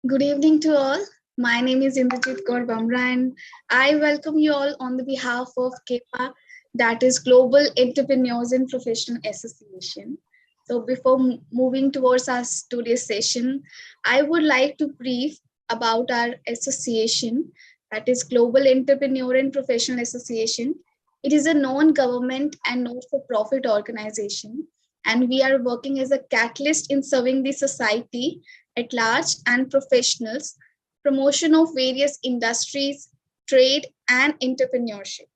Good evening to all. My name is Indrajit Kaur Bamra and I welcome you all on the behalf of GEPA, that is Global Entrepreneurs and Professional Association. So before moving towards our today's session, I would like to brief about our association, that is Global Entrepreneur and Professional Association. It is a non-government and not-for-profit organization, and we are working as a catalyst in serving the society at large and professionals, promotion of various industries, trade, and entrepreneurship.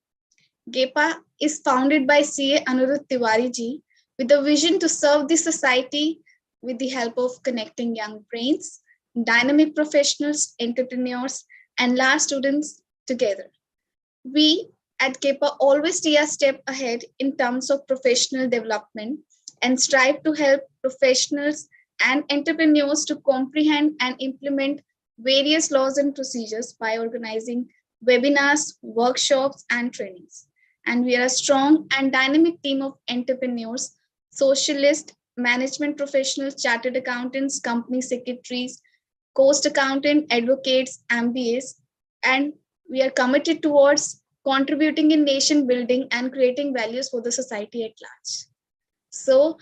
GEPA is founded by CA Anuruddh Tiwari ji with a vision to serve the society with the help of connecting young brains, dynamic professionals, entrepreneurs, and large students together. We at GEPA always stay a step ahead in terms of professional development and strive to help professionals and entrepreneurs to comprehend and implement various laws and procedures by organizing webinars, workshops, and trainings. And we are a strong and dynamic team of entrepreneurs, socialists, management professionals, chartered accountants, company secretaries, cost accountant, advocates, MBAs, and we are committed towards contributing in nation building and creating values for the society at large. So,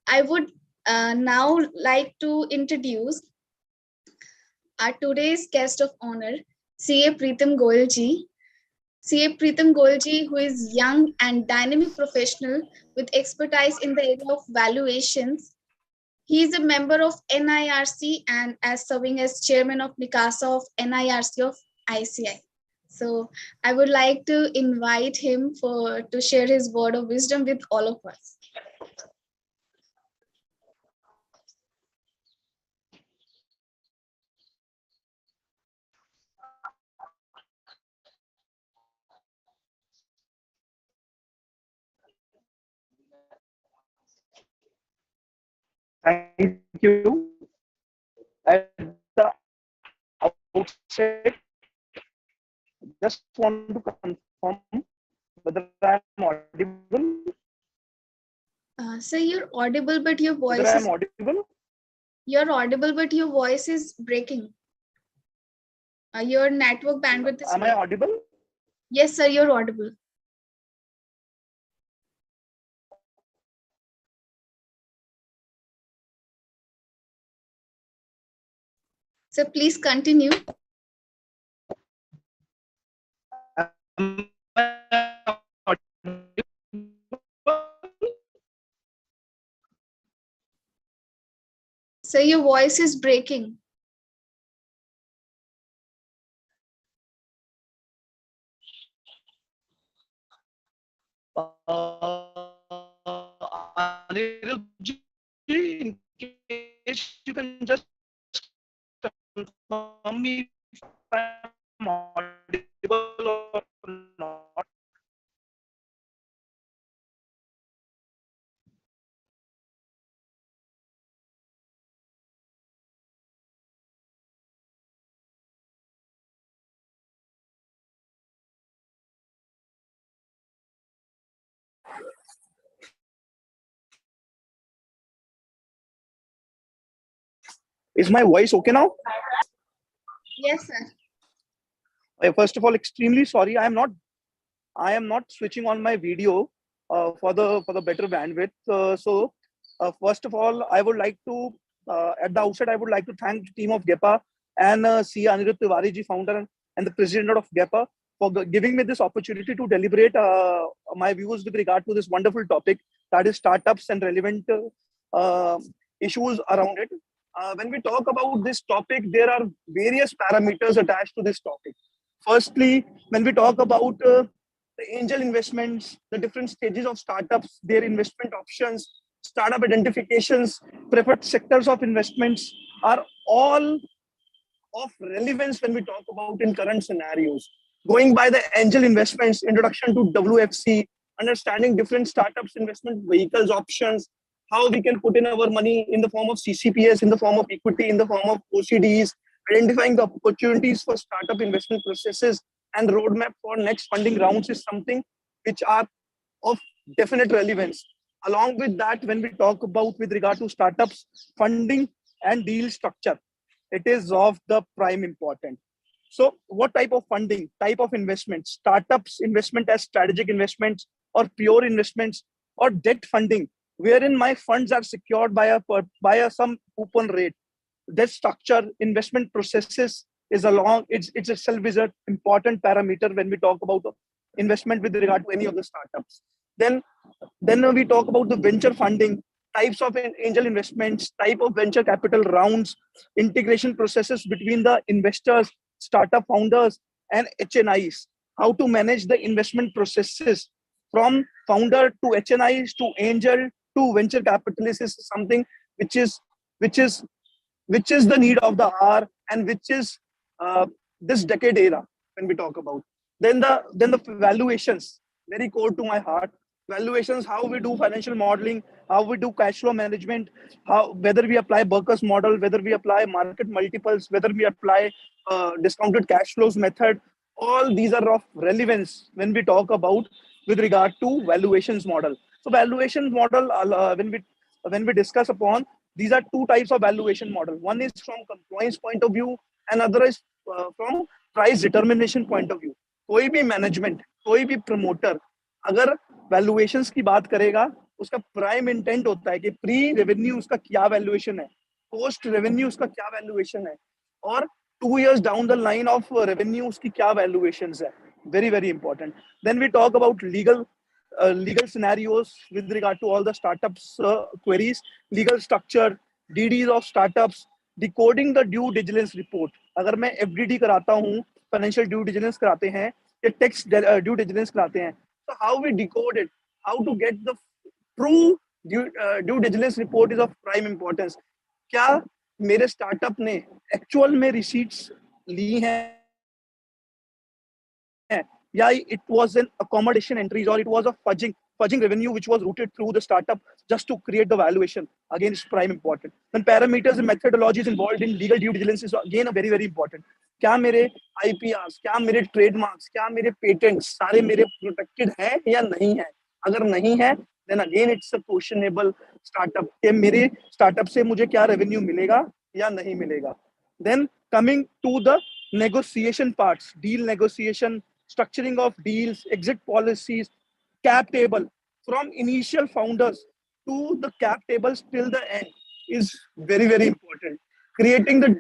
I would now like to introduce our today's guest of honor, CA Preetham Goyal ji. CA Preetham Goyal ji, who is young and dynamic professional with expertise in the area of valuations. He is a member of NIRC and as serving as chairman of Mikasa of NIRC of ICI. So I would like to invite him for to share his word of wisdom with all of us. Thank you. At the outset, just want to confirm whether I am audible. So you're audible, but your Whether voice I am is audible. you're audible, but your voice is breaking. Your network bandwidth is Am I low. audible? Yes, sir, you're audible. So please continue. Am I audible? So your voice is breaking. Anirudh ji, in case you can just confirm me if I'm audible or not. Is my voice okay now? Yes, sir. First of all, extremely sorry. I am not switching on my video for the better bandwidth. First of all, I would like to at the outset I would like to thank the team of GEPA and C. Anuruddh Tiwari ji, founder and the president of GEPA, for giving me this opportunity to deliberate my views with regard to this wonderful topic, that is startups and relevant uh, issues around it. When we talk about this topic, there are various parameters attached to this topic. Firstly, when we talk about the angel investments, the different stages of startups, their investment options, startup identifications, preferred sectors of investments are all of relevance when we talk about in current scenarios. Going by the angel investments, introduction to WFC, understanding different startups investment vehicles options, how we can put in our money in the form of CCPS, in the form of equity, in the form of OCDs, identifying the opportunities for startup investment processes and roadmap for next funding rounds is something which are of definite relevance. Along with that, when we talk about with regard to startups, funding and deal structure, it is of the prime importance. So what type of funding, type of investment, startups investment as strategic investments or pure investments or debt funding, wherein my funds are secured by a some coupon rate. That structure, investment processes is along, it's itself is an important parameter when we talk about investment with regard to any of the startups. Then we talk about the venture funding, types of angel investments, type of venture capital rounds, integration processes between the investors, startup founders, and HNIs. How to manage the investment processes from founder to HNIs to angel to venture capitalists is something which is which is which is the need of the hour, and which is this decade era when we talk about. Then the valuations, very core to my heart. Valuations, how we do financial modeling, how we do cash flow management, how whether we apply Burker's model, whether we apply market multiples, whether we apply discounted cash flows method. All these are of relevance when we talk about with regard to valuations model. So valuation model, when we discuss upon, these are two types of valuation model. One is from compliance point of view, and other is from price determination point of view. कोई भी management, कोई भी promoter अगर valuations की बात करेगा, उसका prime intent होता है कि प्री रेवेन्यू उसका क्या वैल्यूएशन है, पोस्ट रेवेन्यू उसका क्या वैल्यूएशन है, और 2 years down the line of revenue उसकी क्या वैल्यूएशंस है. Very very important. Then we talk about legal scenarios with regard to all the startups queries, legal structure, DDs of startups, decoding the due diligence report. अगर मैं FDD कराता हूँ, financial due diligence कराते हैं, या tax due diligence कराते हैं, so how we decode it, how to get the true due diligence report is of prime importance. क्या मेरे स्टार्टअप ने एक्चुअल में रिसीट्स ली हैं, yeah, it was an accommodation entries, or it was a fudging revenue which was routed through the startup just to create the valuation. Again, it's prime important. Then parameters and methodologies involved in legal due diligence is again a very very important. क्या मेरे IPRs, क्या मेरे trademarks, क्या मेरे patents सारे मेरे protected हैं या नहीं है? अगर नहीं है, then again it's a questionable startup कि मेरे स्टार्टअप से मुझे क्या रेवेन्यू मिलेगा या नहीं मिलेगा. Then coming to the negotiation parts, deal negotiation, structuring of deals, exit policies, cap table, from initial founders to the cap tables till the end is very, very important. Creating the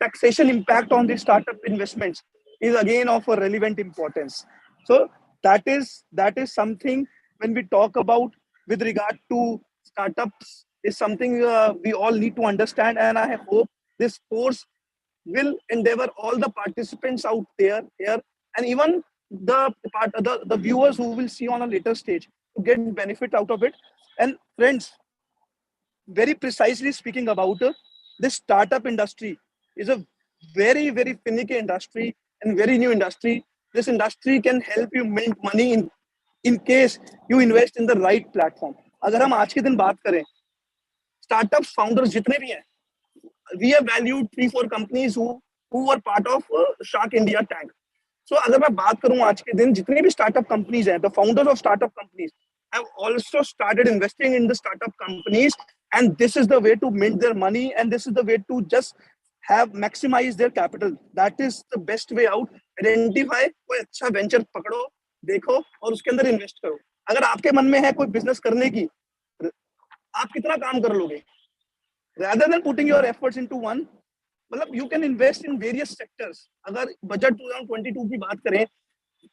taxation impact on the startup investments is again of a relevant importance. So that is something when we talk about with regard to startups is something we all need to understand, and I hope this course will endeavor all the participants out there here, and even the viewers who will see on a later stage to get benefit out of it. And friends, very precisely speaking about this startup industry is a very very finicky industry and very new industry. This industry can help you make money in case you invest in the right platform. अगर हम आज के दिन बात करें, startups founders जितने भी हैं, we have valued 3-4 companies who were part of Shark India tank. So अगर मैं बात करूं आज के दिन जितनी भी startup companies हैं, the founders of startup companies have also started investing in the startup companies, and this is the way to mint their money, and this is the way to just have maximize their capital. That is the best way out. Identify कोई अच्छा venture पकड़ो, देखो और उसके अंदर invest करो. अगर आपके मन में है कोई business करने की, आप कितना काम कर लोगे? Rather than putting your efforts into one, मतलब you can invest in various sectors. अगर बजट 2022 की बात करें,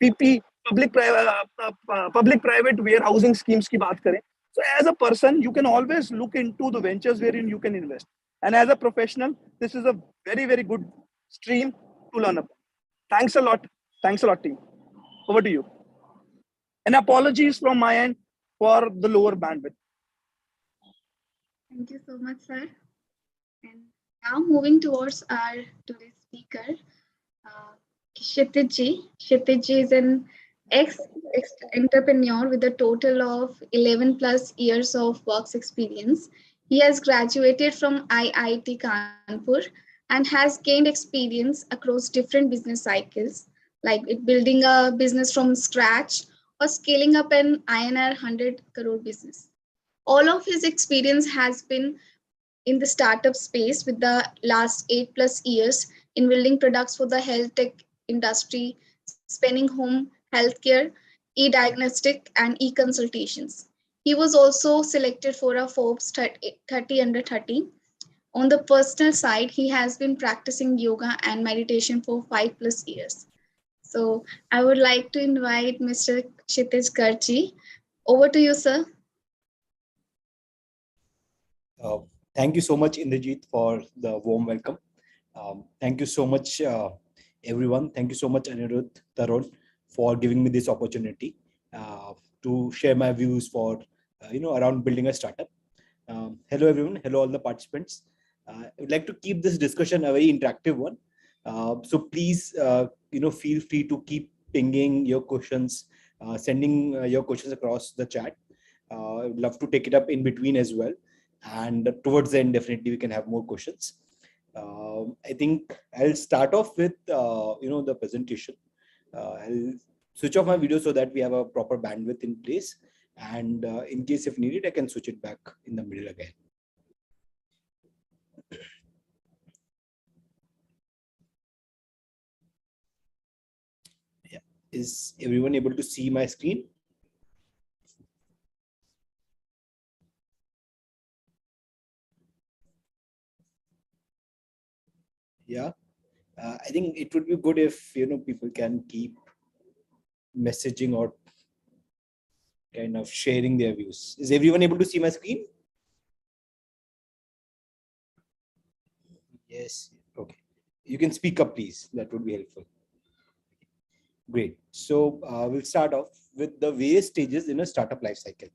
PP public private warehousing schemes की बात करें, so as a person you can always look into the ventures wherein you can invest, and as a professional this is a very very good stream to learn about. Thanks a lot team. Over to you, and apologies from my end for the lower bandwidth. Thank you so much, sir. And now moving towards our today's speaker, Kshitij ji. Kshitij ji is an ex-entrepreneur with a total of 11 plus years of work experience. He has graduated from IIT Kanpur and has gained experience across different business cycles, like building a business from scratch or scaling up an INR 100 crore business. All of his experience has been in the startup space with the last 8+ years in building products for the health tech industry, spanning home healthcare, e-diagnostic, and e-consultations. He was also selected for a Forbes 30 under 30. On the personal side, he has been practicing yoga and meditation for 5+ years. So I would like to invite Mr. Kshitij Garchi. Over to you, sir. Uh, Thank you so much, Indrajit, for the warm welcome. Thank you so much, everyone. Thank you so much, Anuruddh Tarun, for giving me this opportunity to share my views for around building a startup. Hello, everyone. Hello, all the participants. I would like to keep this discussion a very interactive one. So please, feel free to keep pinging your questions, sending your questions across the chat. I would love to take it up in between as well. And towards the end, definitely we can have more questions. I think I'll start off with the presentation. I'll switch off my video so that we have a proper bandwidth in place. And in case if needed, I can switch it back in the middle again. Yeah. Is everyone able to see my screen? Yeah. I think it would be good if people can keep messaging or kind of sharing their views. Is everyone able to see my screen? Yes. Okay. You can speak up, please. That would be helpful. Great. So we'll start off with the various stages in a startup life cycle.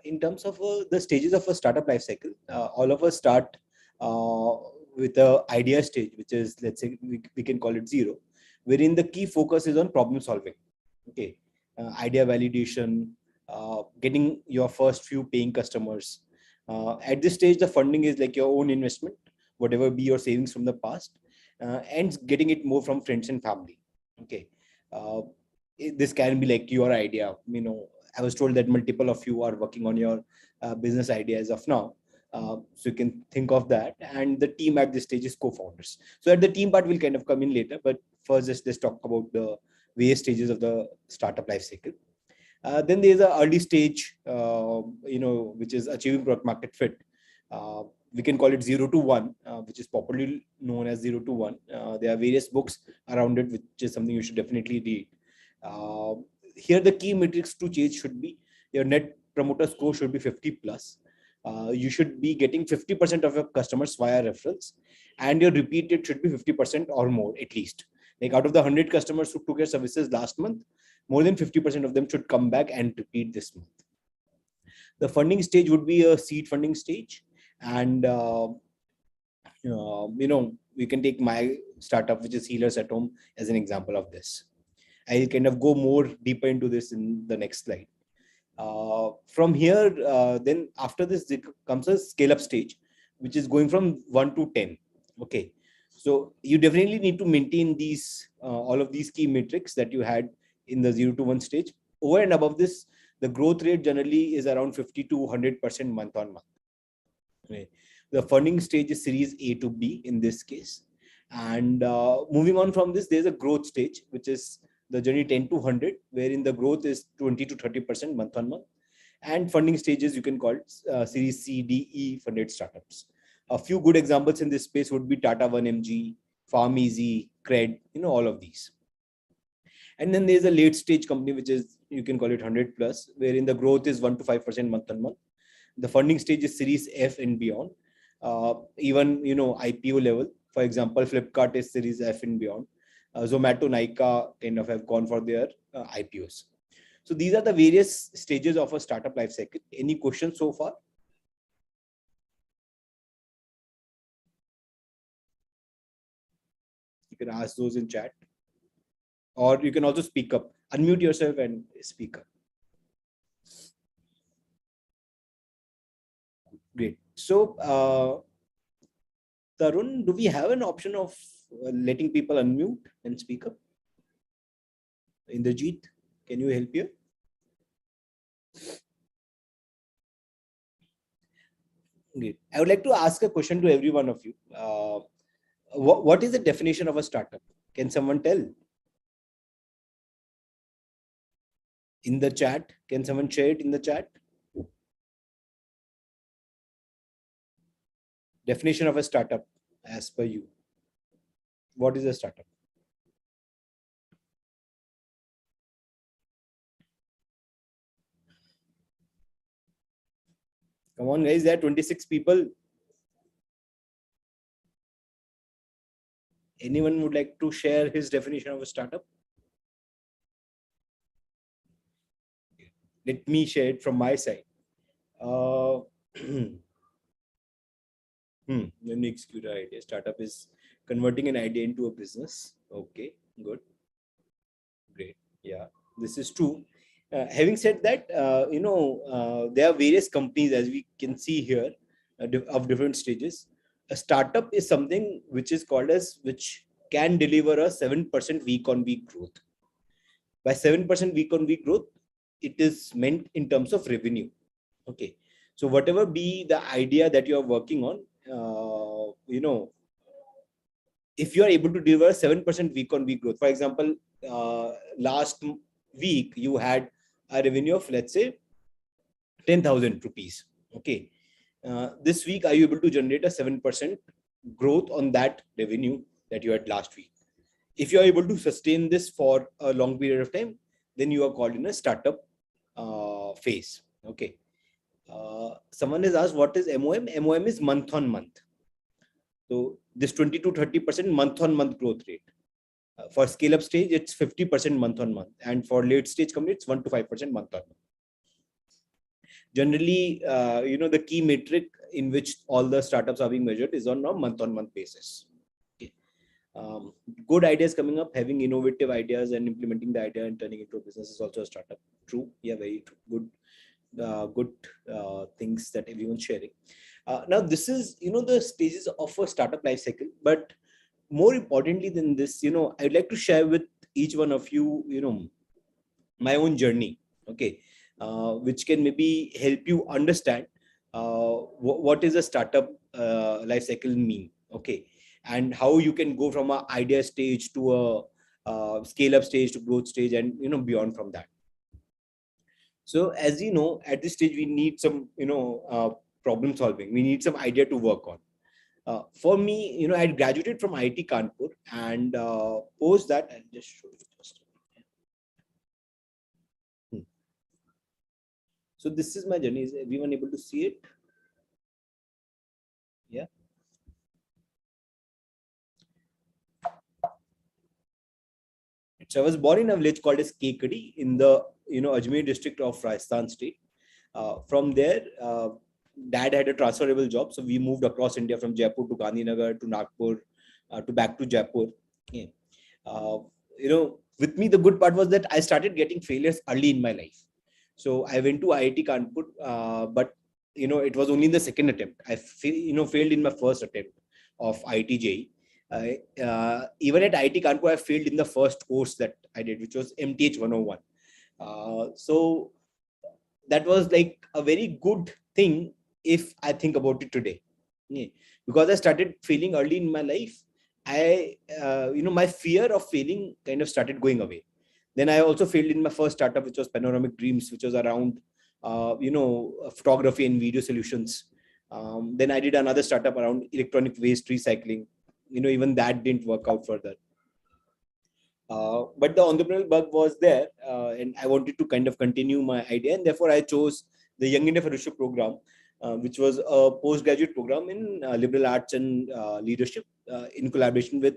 In terms of the stages of a startup life cycle, all of us start with the idea stage, which is, let's say, we can call it 0, wherein the key focus is on problem solving. Okay, idea validation, getting your first few paying customers. At this stage, the funding is like your own investment, whatever be your savings from the past, and getting it more from friends and family. Okay, this can be like your idea. I was told that multiple of you are working on your business idea as of now. So you can think of that. And the team at this stage is co-founders. So at the team part, we'll kind of come in later. But first, let's talk about the various stages of the startup life cycle. Then there's an early stage, which is achieving product market fit. We can call it 0 to 1, which is popularly known as 0 to 1. There are various books around it, which is something you should definitely read. Here, the key metrics to change should be your net promoter score should be 50 plus. You should be getting 50% of your customers via referrals, and your repeat rate should be 50% or more at least. Like out of the 100 customers who took your services last month, more than 50% of them should come back and repeat this month. The funding stage would be a seed funding stage, and we can take my startup, which is Healers at Home, as an example of this. I'll kind of go more deeper into this in the next slide. From here, then after this comes a scale up stage, which is going from 1 to 10. Okay, so you definitely need to maintain these all of these key metrics that you had in the 0 to 1 stage. Over and above this, the growth rate generally is around 50 to 100% month on month. Okay. The funding stage is series A to B in this case. And moving on from this, there's a growth stage, which is the journey 10 to 100, wherein the growth is 20 to 30% month on month. And funding stages, you can call it series C, D, E funded startups. A few good examples in this space would be Tata 1MG, PharmEasy, Cred, all of these. And then there's a late stage company, which is, you can call it 100 plus, wherein the growth is 1 to 5% month on month. The funding stage is series F and beyond. Even, IPO level, for example, Flipkart is series F and beyond. Zomato, Nykaa kind of have gone for their IPOs. So these are the various stages of a startup life cycle. Any questions so far? You can ask those in chat, or you can also speak up. Unmute yourself and speak up. Great. So, Tarun, do we have an option of letting people unmute and speak up? Indrajit, can you help here? Great. I would like to ask a question to every one of you. What is the definition of a startup? Can someone tell? In the chat, can someone share it in the chat? Definition of a startup as per you. What is a startup? Come on, guys, there are 26 people. Anyone would like to share his definition of a startup? Let me share it from my side. Unique executor idea. Startup is converting an idea into a business. Okay, good. Great. Yeah, this is true. Having said that, there are various companies, as we can see here, of different stages. A startup is something which is called as, which can deliver a 7% week on week growth. By 7% week on week growth, it is meant in terms of revenue. Okay. So whatever be the idea that you are working on, if you are able to deliver 7% week on week growth, for example, last week you had a revenue of, let's say, 10,000 rupees. Okay. This week, are you able to generate a 7% growth on that revenue that you had last week? If you are able to sustain this for a long period of time, then you are called in a startup phase. Okay. Someone has asked, what is MOM? MOM is month on month. So this 20 to 30% month on month growth rate. For scale up stage, it's 50% month on month. And for late stage company, it's 1 to 5% month on month. Generally, the key metric in which all the startups are being measured is on a month on month basis. Okay. Good ideas coming up, having innovative ideas and implementing the idea and turning it into a business is also a startup. True. Yeah, very true. Good things that everyone's sharing. Now, this is, the stages of a startup life cycle. But more importantly than this, I'd like to share with each one of you, my own journey. Okay. Which can maybe help you understand what is a startup life cycle mean. Okay. And how you can go from an idea stage to a scale up stage to growth stage and, beyond from that. So as you know, at this stage, we need some, problem solving. We need some idea to work on. For me, I had graduated from IIT Kanpur, and post that, I'll just show you just. So this is my journey. Is everyone able to see it? Yeah. So I was born in a village called as Kekadi in the Ajmer district of Rajasthan state. From there, dad had a transferable job, so we moved across India from Jaipur to Gandhinagar to Nagpur to back to Jaipur. Yeah. With me, the good part was that I started getting failures early in my life. So I went to IIT Kanpur, but it was only in the second attempt. I failed in my first attempt of IIT JEE. Even at IIT Kanpur, I failed in the first course that I did, which was MTH 101. So that was like a very good thing if I think about it today. Yeah. Because I started failing early in my life, my fear of failing kind of started going away. Then I also failed in my first startup, which was Panoramic Dreams, which was around, photography and video solutions. Then I did another startup around electronic waste recycling. Even that didn't work out further. But the entrepreneurial bug was there, and I wanted to kind of continue my idea, and therefore I chose the Young India Fellowship program, which was a postgraduate program in liberal arts and leadership in collaboration with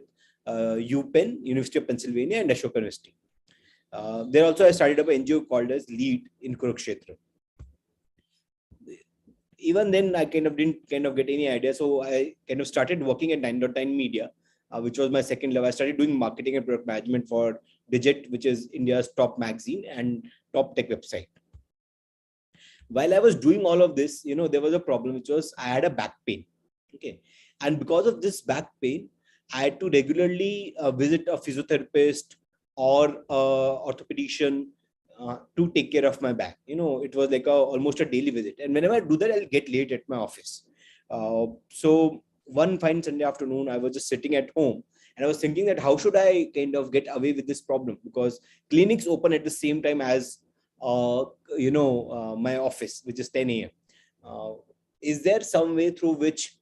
UPenn, University of Pennsylvania, and Ashoka University. There also I started up an NGO called as LEAD in Kurukshetra. Even then, I didn't get any idea, so I kind of started working at 9.9 Media, which was my second love. I started doing marketing and product management for Digit, which is India's top magazine and top tech website. While I was doing all of this, there was a problem, which was I had a back pain. Okay. And because of this back pain, I had to regularly visit a physiotherapist or orthopedician to take care of my back. It was like almost a daily visit. And whenever I do that, I'll get late at my office. So one fine Sunday afternoon, I was just sitting at home and I was thinking that how should I kind of get away with this problem, because clinics open at the same time as my office, which is 10 a.m. Is there some way through which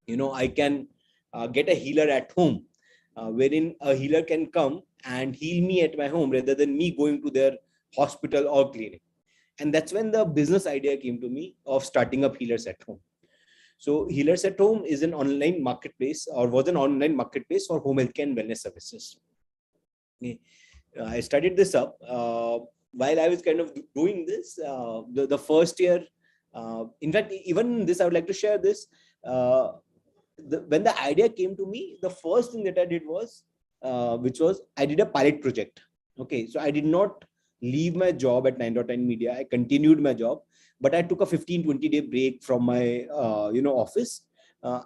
I can get a healer at home, wherein a healer can come and heal me at my home rather than me going to their hospital or clinic? And that's when the business idea came to me of starting up Healers at Home. So Healers at Home is an online marketplace, or was an online marketplace for home healthcare and wellness services. Okay. I started this up while I was kind of doing this. The first year, in fact, even this, I would like to share this. When the idea came to me, the first thing that I did was, I did a pilot project. Okay, so I did not leave my job at 9.9 Media. I continued my job, but I took a 15-20 day break from my office,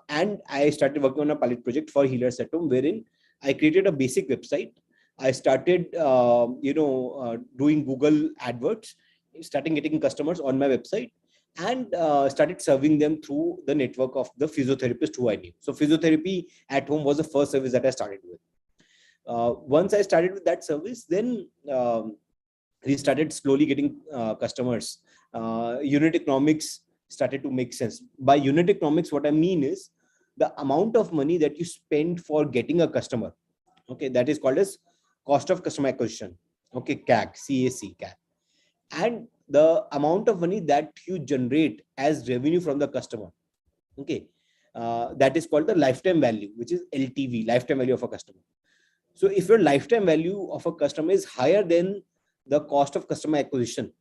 and I started working on a pilot project for Healers at Home, wherein I created a basic website. I started doing Google AdWords, starting getting customers on my website, and started serving them through the network of the physiotherapist who I knew. So physiotherapy at home was the first service that I started with. Once I started with that service, then we started slowly getting customers. Unit economics started to make sense. By unit economics, what I mean is the amount of money that you spend for getting a customer. Okay, that is called as cost of customer acquisition. Okay, CAC. And the amount of money that you generate as revenue from the customer. Okay, that is called the lifetime value, which is LTV, lifetime value of a customer. So if your lifetime value of a customer is higher than the cost of customer acquisition,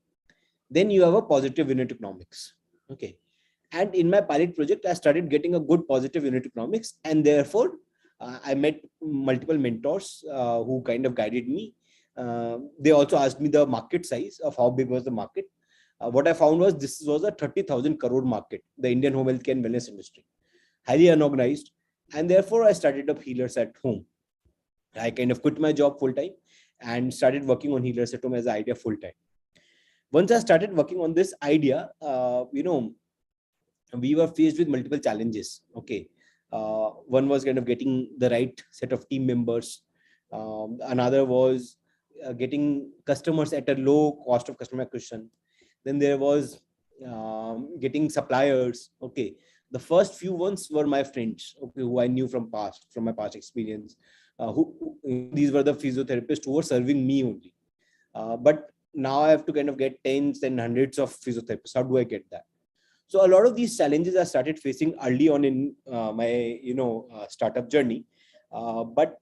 then you have a positive unit economics. Okay, and in my pilot project, I started getting a good positive unit economics, and therefore I met multiple mentors who kind of guided me. They also asked me the market size of how big was the market. What I found was this was a 30,000 crore market, the Indian home healthcare and wellness industry, highly unorganized, and therefore I started up Healers at Home. I kind of quit my job full time and started working on Healers at Home as an idea full time. Once I started working on this idea, we were faced with multiple challenges. Okay, one was kind of getting the right set of team members. Another was getting customers at a low cost of customer acquisition. Then there was getting suppliers. Okay, the first few ones were my friends, okay, who I knew from my past experience. These were the physiotherapists who were serving me only. But now I have to kind of get tens and hundreds of physiotherapists. How do I get that? So a lot of these challenges I started facing early on in my startup journey, but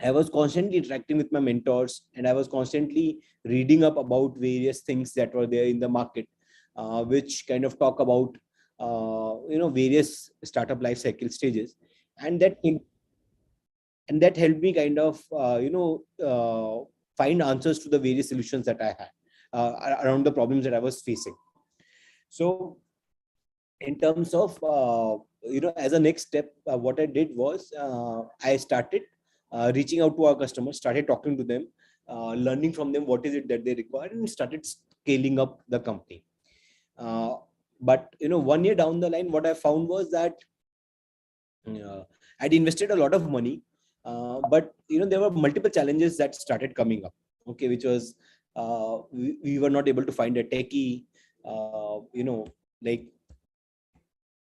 I was constantly interacting with my mentors, and I was constantly reading up about various things that were there in the market, which kind of talk about various startup life cycle stages, and that helped me kind of find answers to the various solutions that I had around the problems that I was facing. So in terms of as a next step, what I did was I started reaching out to our customers, started talking to them, learning from them what is it that they require, and started scaling up the company. But 1 year down the line, what I found was that I'd invested a lot of money, but there were multiple challenges that started coming up. Okay, which was we were not able to find a techie.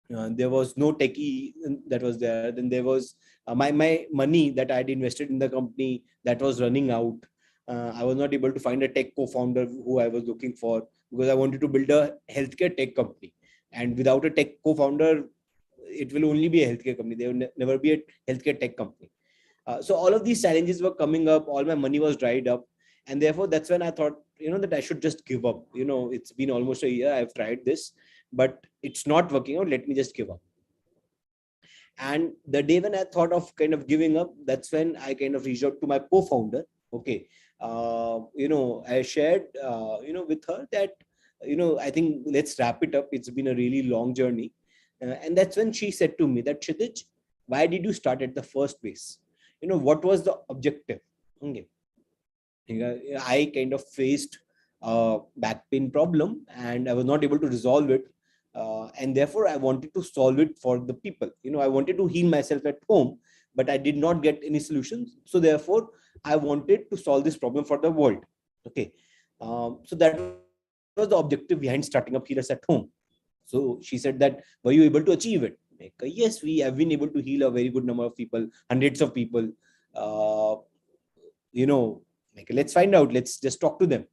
There was no techie that was there. Then there was my money that I had invested in the company that was running out. I was not able to find a tech co-founder who I was looking for, because I wanted to build a healthcare tech company. And without a tech co-founder, it will only be a healthcare company. There will never be a healthcare tech company. So all of these challenges were coming up. All my money was dried up. And therefore, that's when I thought, that I should just give up. It's been almost a year. I've tried this, but it's not working out. Let me just give up. And the day when I thought of kind of giving up, that's when I kind of reached out to my co-founder. Okay. I shared, with her that, I think let's wrap it up. It's been a really long journey. And that's when she said to me that, Kshitij, why did you start at the first place? What was the objective? Okay. I kind of faced a back pain problem and I was not able to resolve it. and therefore I wanted to solve it for the people. I wanted to heal myself at home, but I did not get any solutions. So therefore, I wanted to solve this problem for the world. Okay. So that was the objective behind starting up Healers at Home. So she said that, were you able to achieve it? Like, yes, we have been able to heal a very good number of people, hundreds of people. Uh, let's find out. Let's just talk to them.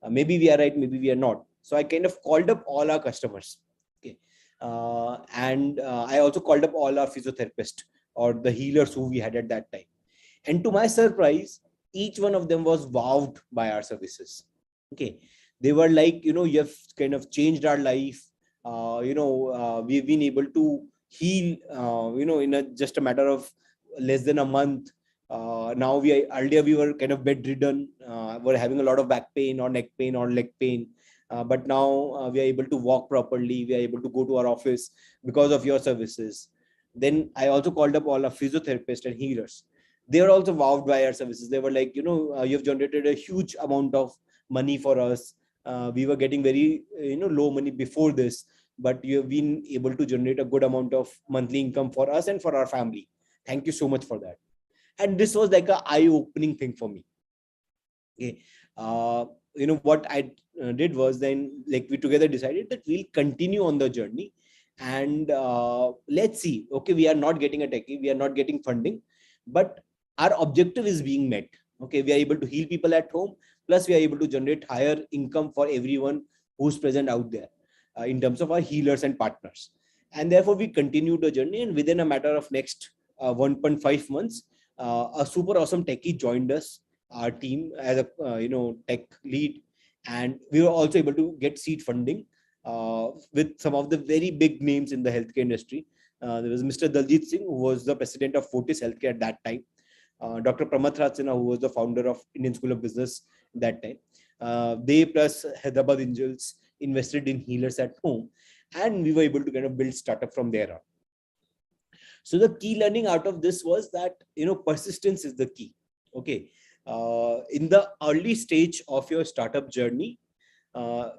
Maybe we are right, maybe we are not. So I kind of called up all our customers. Okay. And I also called up all our physiotherapists or the healers who we had at that time. And to my surprise, each one of them was wowed by our services. Okay. They were like, you have kind of changed our life. We've been able to heal, in just a matter of less than a month. Now earlier we were kind of bedridden, we're having a lot of back pain or neck pain or leg pain. But now we are able to walk properly. We are able to go to our office because of your services. Then I also called up all our physiotherapists and healers. They are also wowed by our services. They were like, you've generated a huge amount of money for us. We were getting very, low money before this, but you have been able to generate a good amount of monthly income for us and for our family. Thank you so much for that. And this was like a eye-opening thing for me. Okay. What I did was, then like we together decided that we'll continue on the journey, and let's see. Okay, we are not getting a techie, we are not getting funding, but our objective is being met. Okay, we are able to heal people at home, plus we are able to generate higher income for everyone who's present out there, in terms of our healers and partners. And therefore we continued the journey, and within a matter of next 1.5 months, a super awesome techie joined us, our team, as a tech lead, and we were also able to get seed funding with some of the very big names in the healthcare industry. There was Mr. Daljit Singh, who was the president of Fortis Healthcare at that time. Dr. Pramath Sinha, who was the founder of Indian School of Business that time. They plus Hyderabad Angels invested in Healers at Home, and we were able to kind of build startup from there on. So the key learning out of this was that, persistence is the key. Okay. In the early stage of your startup journey,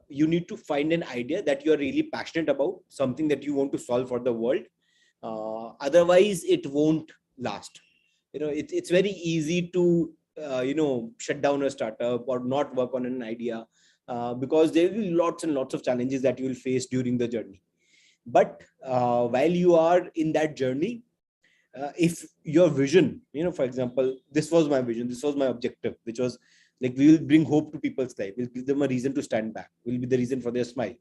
you need to find an idea that you are really passionate about, something that you want to solve for the world. Otherwise, it won't last. It's very easy to, shut down a startup or not work on an idea, because there will be lots and lots of challenges that you will face during the journey. But while you are in that journey, if your vision, for example, this was my vision, this was my objective, which was like, we will bring hope to people's life, we'll give them a reason to stand back, we'll be the reason for their smile,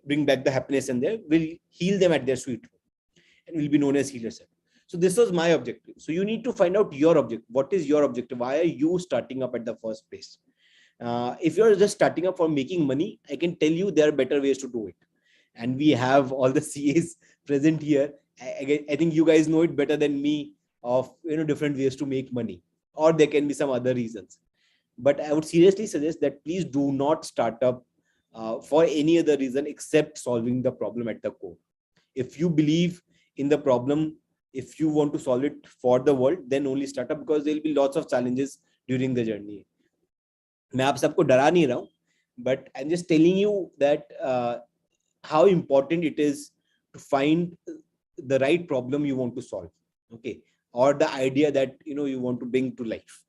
bring back the happiness in there, we'll heal them at their sweet home, and we'll be known as healers. So this was my objective. So you need to find out your objective. What is your objective? Why are you starting up at the first place? If you're just starting up for making money, I can tell you there are better ways to do it. And we have all the CAs present here. I think you guys know it better than me of, different ways to make money, or there can be some other reasons. But I would seriously suggest that please do not start up for any other reason except solving the problem at the core. If you believe in the problem, if you want to solve it for the world, then only start up, because there will be lots of challenges during the journey. मैं आप सबको डरा नहीं रहा हूँ, but I'm just telling you that how important it is to find the right problem you want to solve, okay, or the idea that you want to bring to life,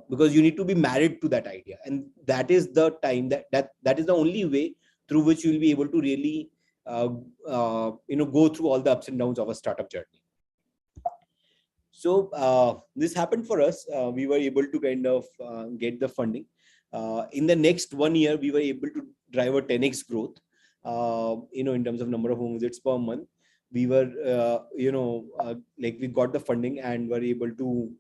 because you need to be married to that idea, and that is the time that is the only way through which you will be able to really go through all the ups and downs of a startup journey. So this happened for us. We were able to kind of get the funding. In the next 1 year, we were able to drive a 10x growth, in terms of number of home visits per month. We were, we got the funding and were able to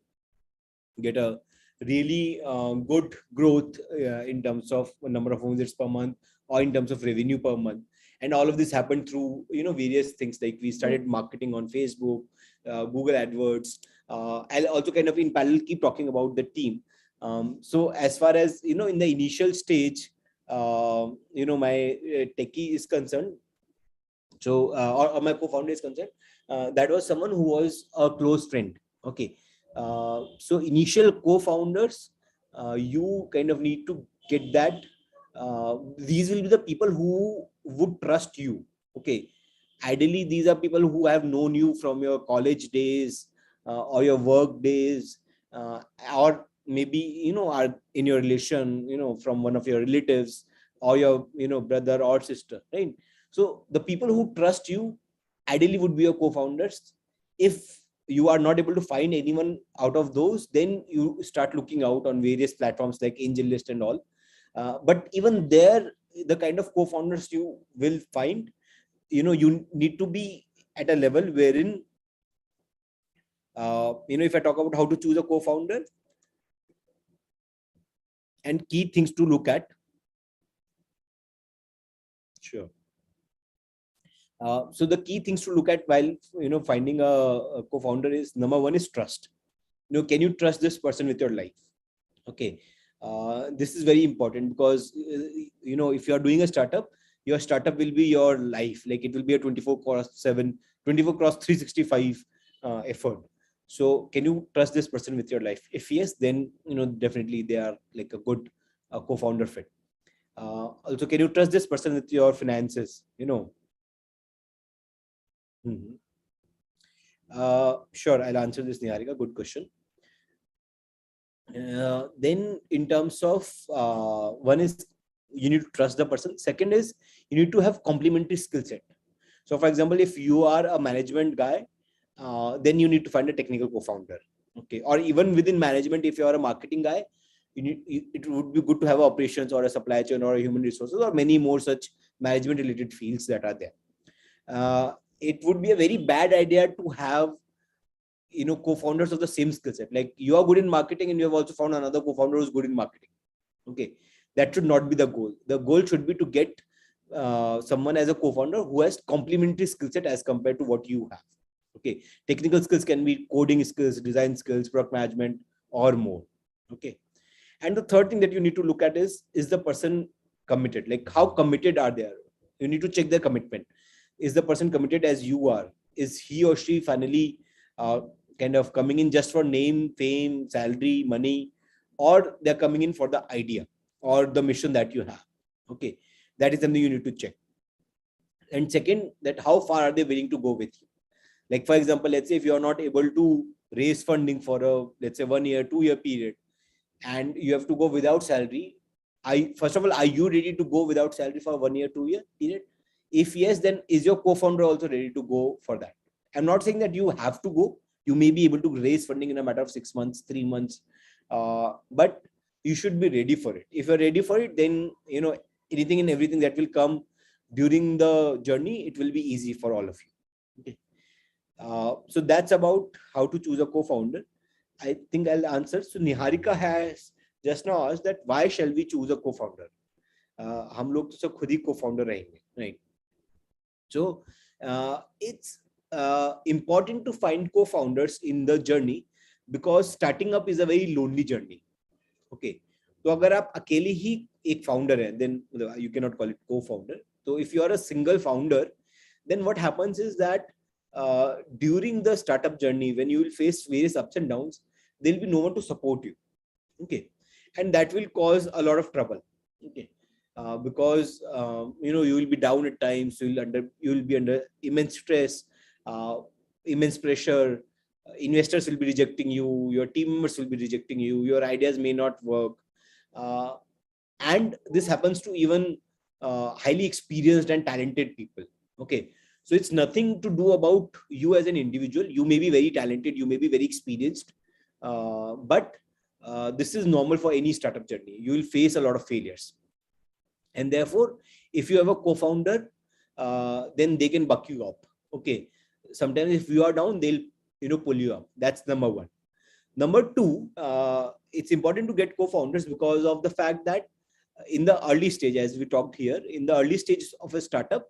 get a really good growth in terms of number of home visits per month, or in terms of revenue per month. And all of this happened through, various things, like we started marketing on Facebook, Google AdWords. I'll also kind of in parallel keep talking about the team. So as far as, in the initial stage, my techie is concerned, so or my co-founder is concerned, that was someone who was a close friend. Okay. So initial co-founders, you kind of need to get that. These will be the people who would trust you. Okay, ideally these are people who have known you from your college days, or your work days, or maybe are in your relation, from one of your relatives, or your brother or sister, right? So the people who trust you ideally would be your co-founders. If you are not able to find anyone out of those, then you start looking out on various platforms like AngelList and all. But even there, the kind of co-founders you will find, you need to be at a level wherein, if I talk about how to choose a co-founder and key things to look at. Sure. So the key things to look at while finding a co-founder is, number one is trust. Can you trust this person with your life? Okay, this is very important because if you are doing a startup, your startup will be your life. Like, it will be a 24/7, 24/365 effort. So can you trust this person with your life? If yes, then definitely they are like a good co-founder fit. Also, can you trust this person with your finances? Mhm. Sure, I'll answer this, Niharika. Good question. Then in terms of, one is, you need to trust the person. Second is, you need to have complementary skill set. So for example, if you are a management guy, then you need to find a technical co-founder. Okay, or even within management, if you are a marketing guy, it would be good to have operations or a supply chain or a human resources or many more such management related fields that are there. It would be a very bad idea to have co-founders of the same skill set. Like, you are good in marketing and you have also found another co-founder who's good in marketing. Okay, that should not be the goal. The goal should be to get someone as a co-founder who has complementary skill set as compared to what you have. Okay, technical skills can be coding skills, design skills, product management, or more. Okay, and the third thing that you need to look at is the person committed? Like, how committed are they? You need to check their commitment. Is the person committed as you are? Is he or she finally kind of coming in just for name, fame, salary, money, or they're coming in for the idea or the mission that you have? Okay, that is something you need to check. And second, that how far are they willing to go with you? Like, for example, let's say if you're not able to raise funding for a, let's say, 1 year, 2 year period, and you have to go without salary, first of all, are you ready to go without salary for 1 year, 2 year period? If yes, then is your co-founder also ready to go for that? I'm not saying that you have to go. You may be able to raise funding in a matter of 6 months, 3 months, but you should be ready for it. If you're ready for it, then anything and everything that will come during the journey, it will be easy for all of you. Okay. So that's about how to choose a co-founder. I think I'll answer. So Niharika has just now asked that why shall we choose a co-founder? हम लोग तो सब खुद ही co-founder रहेंगे, right? So it's important to find co-founders in the journey because starting up is a very lonely journey. Okay, तो अगर आप अकेले ही एक founder है, then you cannot call it co-founder. So if you are a single founder, then what happens is that during the startup journey, when you will face various ups and downs, there will be no one to support you. Okay, and that will cause a lot of trouble. Okay, because you will be down at times. You will be under immense stress, immense pressure. Investors will be rejecting you. Your team members will be rejecting you. Your ideas may not work, and this happens to even highly experienced and talented people. Okay, so it's nothing to do about you as an individual. You may be very talented, you may be very experienced, but this is normal for any startup journey. You will face a lot of failures, and therefore, if you have a co-founder, then they can buck you up. Okay, sometimes if you are down, they'll pull you up. That's number one. Number two, it's important to get co-founders because of the fact that in the early stage, as we talked here, in the early stages of a startup,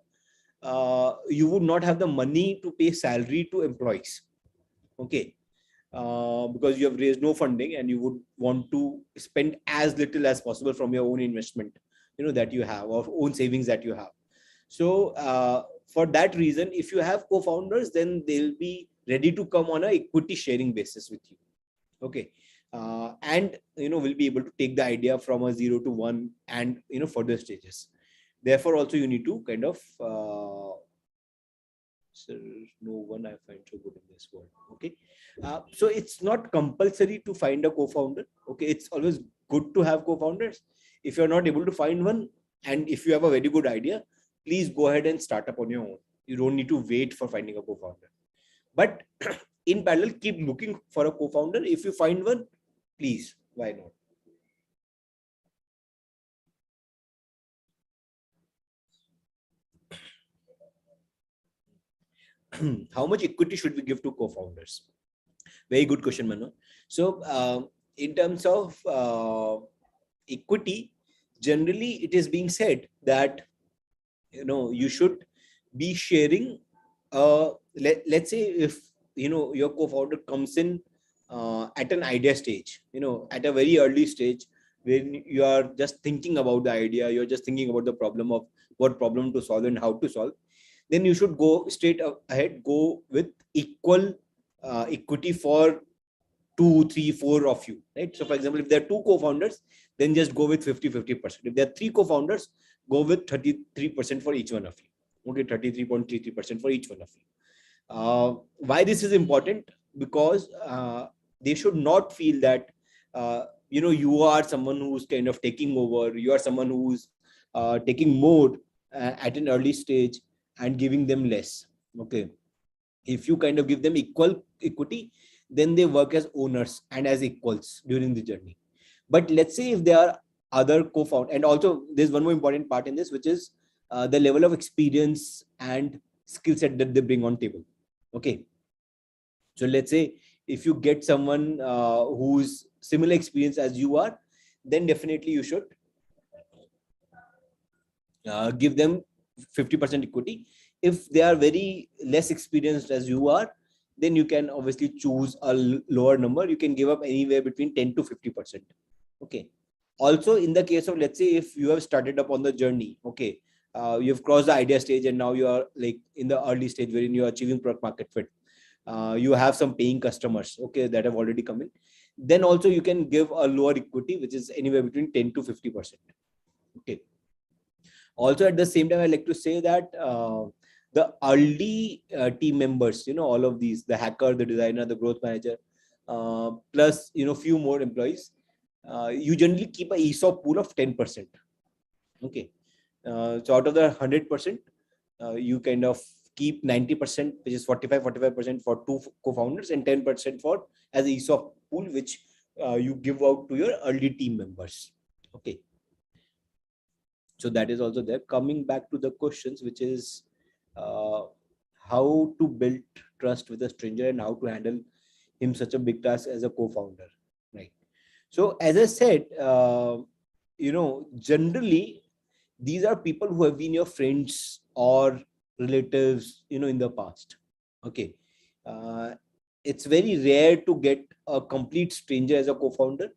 you would not have the money to pay salary to employees. Okay, because you have raised no funding and you would want to spend as little as possible from your own investment, that you have, or own savings that you have. So for that reason, if you have co-founders, then they'll be ready to come on a equity sharing basis with you. Okay, and we'll be able to take the idea from a 0 to 1 and further stages. Therefore, also you need to kind of sir, no one I find so good in this world. Okay, so it's not compulsory to find a co-founder. Okay, it's always good to have co-founders. If you're not able to find one, and if you have a very good idea, please go ahead and start up on your own. You don't need to wait for finding a co-founder. But in parallel, keep looking for a co-founder. If you find one, please, why not? How much equity should we give to co-founders? Very good question, Manu. So, in terms of equity, generally it is being said that you should be sharing. Let's say if your co-founder comes in at an idea stage, at a very early stage, when you are just thinking about the idea, you're just thinking about the problem of what problem to solve and how to solve, then you should go straight ahead, go with equal equity for 2, 3, 4 of you, right? So for example, if there are two co-founders, then just go with 50-50%. If there are three co-founders, go with 33% for each one of you. Okay, 33.33% for each one of you. Why this is important? Because they should not feel that you are someone who's kind of taking over, you are someone who's taking more at an early stage and giving them less. Okay, if you kind of give them equal equity, then they work as owners and as equals during the journey. But let's say if there are other co-founders, and also there's one more important part in this, which is the level of experience and skill set that they bring on table. Okay, so let's say if you get someone who's similar experience as you are, then definitely you should give them 50% equity. If they are very less experienced as you are, then you can obviously choose a lower number. You can give up anywhere between 10 to 50%. Okay. Also, in the case of, let's say, if you have started up on the journey, okay, you've crossed the idea stage and now you are like in the early stage wherein you are achieving product market fit. You have some paying customers, okay, that have already come in. Then also you can give a lower equity, which is anywhere between 10 to 50%. Okay. Also, at the same time, I like to say that the early team members, all of these, the hacker, the designer, the growth manager, plus, few more employees, you generally keep a ESOP pool of 10%. Okay. So out of the 100%, you kind of keep 90%, which is 45% for two co-founders and 10% for as ESOP pool, which you give out to your early team members. Okay. So that is also there. Coming back to the questions, which is how to build trust with a stranger and how to handle him such a big task as a co-founder, right? So as I said, generally these are people who have been your friends or relatives, in the past. Okay, it's very rare to get a complete stranger as a co-founder.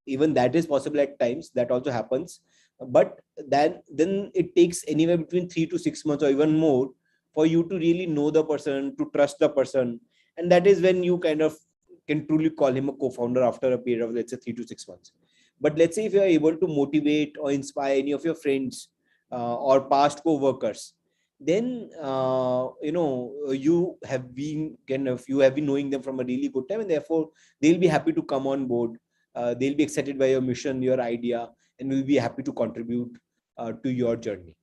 Even that is possible at times. That also happens, but then it takes anywhere between 3 to 6 months or even more for you to really know the person, to trust the person, and that is when you kind of can truly call him a co-founder after a period of, let's say, 3 to 6 months. But let's say if you are able to motivate or inspire any of your friends or past co-workers, then you have been knowing them from a really good time, and therefore they'll be happy to come on board. They'll be excited by your mission, your idea, and will be happy to contribute to your journey.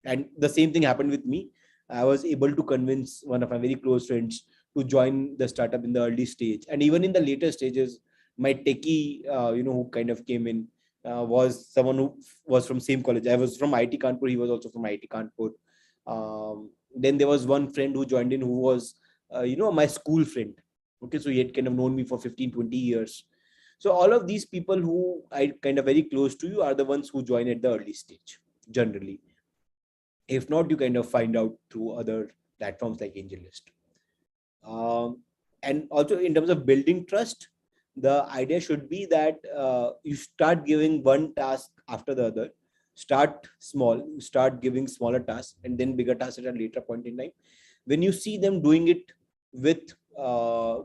And the same thing happened with me. I was able to convince one of my very close friends to join the startup in the early stage, and even in the later stages, my techie, who kind of came in, was someone who was from same college. I was from IIT Kanpur. He was also from IIT Kanpur. Then there was one friend who joined in who was, my school friend. Okay, so he had kind of known me for 15, 20 years. So all of these people who I kind of very close to you are the ones who join at the early stage, generally. If not, you kind of find out through other platforms like AngelList. And also in terms of building trust, the idea should be that you start giving one task after the other. Start small, start giving smaller tasks and then bigger tasks at a later point in time. When you see them doing it with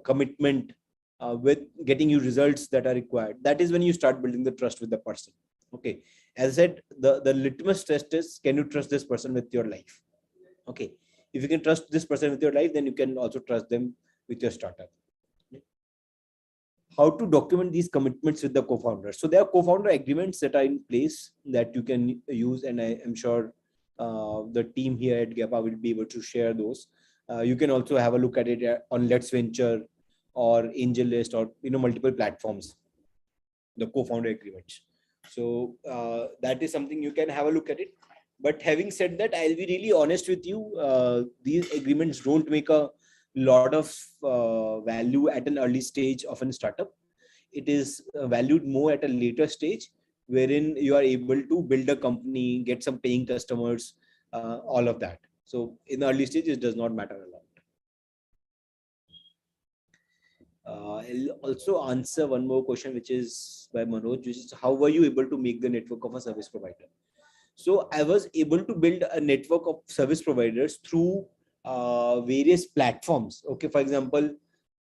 commitment, with getting you results that are required, that is when you start building the trust with the person. Okay. As I said, the litmus test is, can you trust this person with your life? Okay. If you can trust this person with your life, then you can also trust them with your startup. How to document these commitments with the co-founders? So there are co-founder agreements that are in place that you can use, and I am sure the team here at GEPA will be able to share those. You can also have a look at it on Let's Venture or AngelList or multiple platforms, the co-founder agreements. So that is something you can have a look at it. But having said that, I'll be really honest with you. These agreements don't make a lot of value at an early stage of a startup. It is valued more at a later stage, wherein you are able to build a company, get some paying customers, all of that. So in the early stage, it does not matter a lot. I'll also answer one more question, which is by Manoj, which is, how were you able to make the network of a service provider? So I was able to build a network of service providers through various platforms. Okay, for example,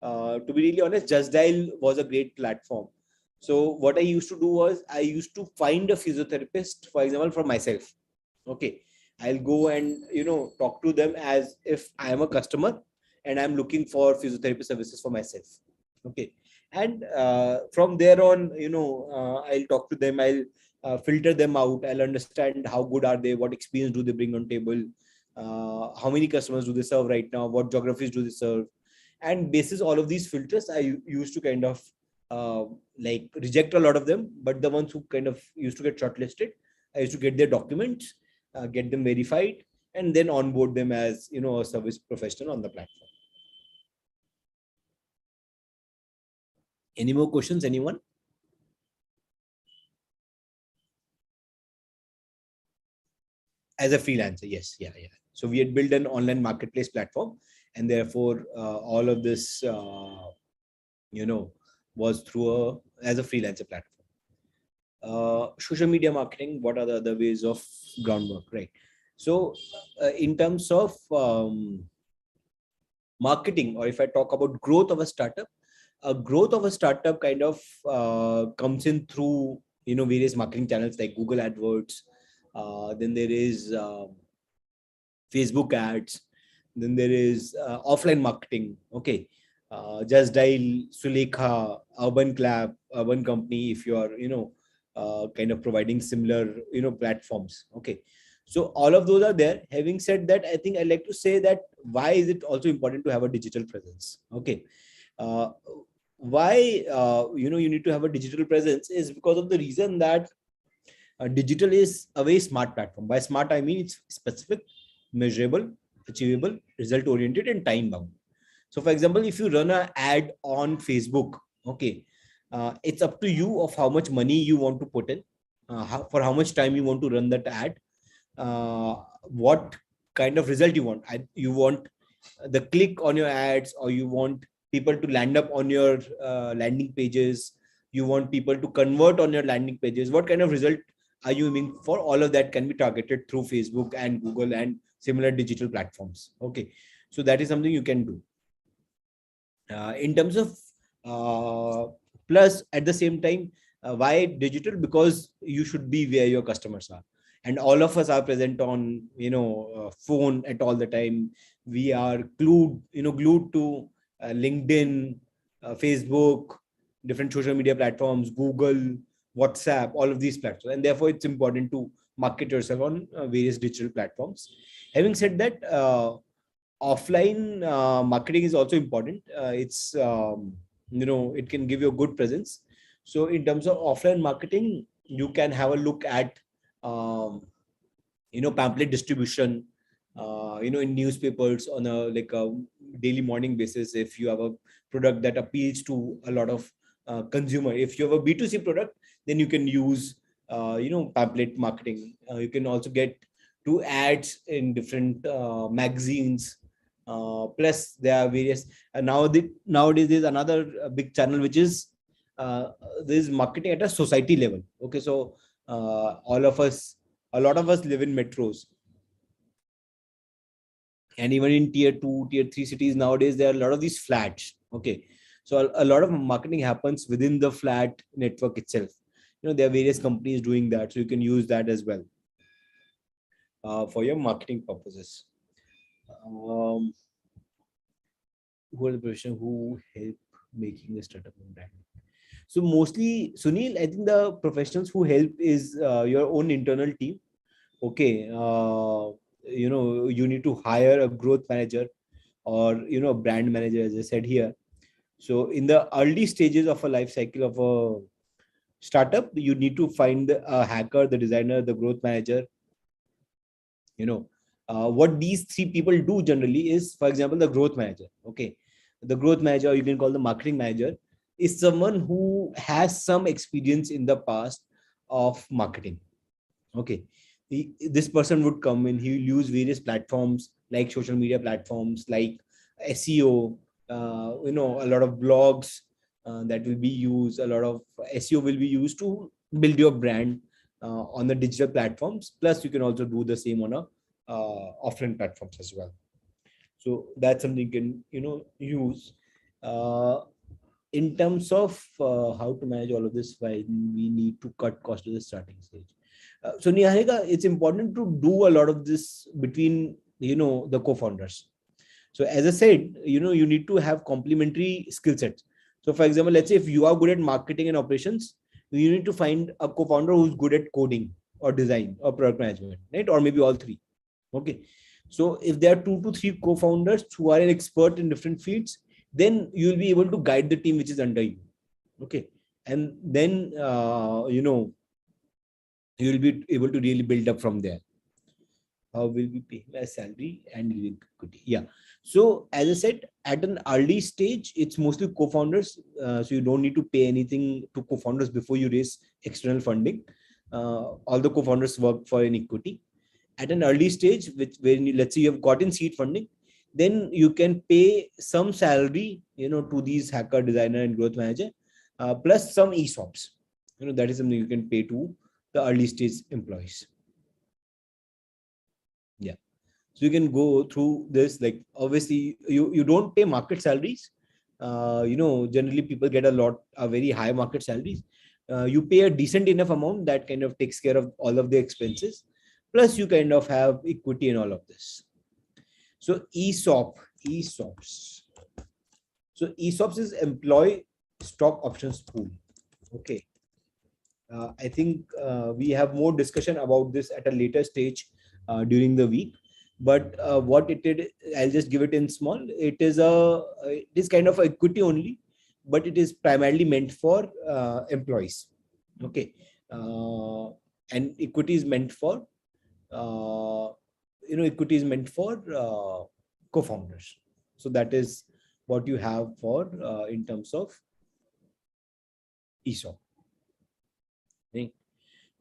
to be really honest, Just Dial was a great platform. So what I used to do was, I used to find a physiotherapist, for example, for myself. Okay, I'll go and talk to them as if I am a customer and I'm looking for physiotherapy services for myself. Okay, and from there on, I'll talk to them. I'll filter them out. I'll understand how good are they, what experience do they bring on table, how many customers do they serve right now, what geographies do they serve, and basis all of these filters, I used to kind of like reject a lot of them, but the ones who kind of used to get shortlisted, I used to get their documents, get them verified, and then onboard them as a service professional on the platform. Any more questions, anyone? As a freelancer, yes, yeah. So we had built an online marketplace platform, and therefore all of this was through as a freelancer platform. Social media marketing, what are the other ways of groundwork, right? So in terms of marketing, or if I talk about growth of a startup, growth of a startup kind of comes in through various marketing channels like Google AdWords. Then there is Facebook ads. Then there is offline marketing. Okay, Just Dial, Sulekha, Urban Clap, Urban Company. If you are kind of providing similar platforms. Okay, so all of those are there. Having said that, I think I'd like to say that why is it also important to have a digital presence? Okay. Why you need to have a digital presence is because of the reason that digital is a very smart platform. By smart, I mean it's specific, measurable, achievable, result oriented, and time bound. So for example, if you run an ad on Facebook, okay, it's up to you of how much money you want to put in, for how much time you want to run that ad, what kind of result you want. You want the click on your ads, or you want people to land up on your landing pages, you want people to convert on your landing pages, what kind of result are you aiming for? All of that can be targeted through Facebook and Google and similar digital platforms. Okay, so that is something you can do. In terms of plus at the same time, why digital? Because you should be where your customers are, and all of us are present on phone at all the time. We are glued to LinkedIn, Facebook, different social media platforms, Google, WhatsApp, all of these platforms, and therefore it's important to market yourself on various digital platforms. Having said that, offline marketing is also important. It's it can give you a good presence. So in terms of offline marketing, you can have a look at pamphlet distribution, in newspapers on a daily morning basis. If you have a product that appeals to a lot of consumer, if you have a B2C product, then you can use pamphlet marketing. You can also get to ads in different magazines. Plus there are various nowadays there's another big channel, which is there's marketing at a society level. Okay, so a lot of us live in metros, and even in tier 2, tier 3 cities nowadays, there are a lot of these flats. Okay, so a lot of marketing happens within the flat network itself. there are various companies doing that, so you can use that as well for your marketing purposes. Who are the professionals who help making a startup and brand? So mostly, Sunil, I think the professionals who help is your own internal team. Okay, you need to hire a growth manager or a brand manager, as I said here. So in the early stages of a life cycle of a startup, you need to find a hacker, the designer, the growth manager. What these three people do generally is, for example, the growth manager. Okay, the growth manager, or you can call the marketing manager, is someone who has some experience in the past of marketing. Okay, this person would come in, he will use various platforms like social media platforms, like SEO, a lot of blogs that will be used, a lot of SEO will be used to build your brand on the digital platforms. Plus, you can also do the same on a offline platforms as well. So that's something you can use. In terms of how to manage all of this, while we need to cut cost to the starting stage. So Niharika, it's important to do a lot of this between the co-founders. So as I said, you need to have complementary skill sets. So for example, let's say if you are good at marketing and operations, you need to find a co-founder who's good at coding or design or product management, right? Or maybe all three. Okay. So if there are 2 to 3 co-founders who are an expert in different fields, then you will be able to guide the team which is under you. Okay. And then, you will be able to really build up from there. How will we pay my salary and equity? Yeah. So as I said, at an early stage, it's mostly co-founders. So you don't need to pay anything to co-founders before you raise external funding. All the co-founders work for an equity. At an early stage, let's say you have gotten seed funding, then you can pay some salary, to these hacker, designer, and growth manager, plus some ESOPs. That is something you can pay to the early stage employees. Yeah. So you can go through this. Like obviously, you don't pay market salaries. Generally people get a very high market salaries. You pay a decent enough amount that kind of takes care of all of the expenses. Plus you kind of have equity in all of this. So ESOPs. So ESOPs is employee stock options pool. Okay. I think we have more discussion about this at a later stage during the week. But what it did, I'll just give it in small. It is kind of equity only, but it is primarily meant for employees. Okay. And equity is meant for co-founders. So that is what you have for in terms of ESOP. Okay.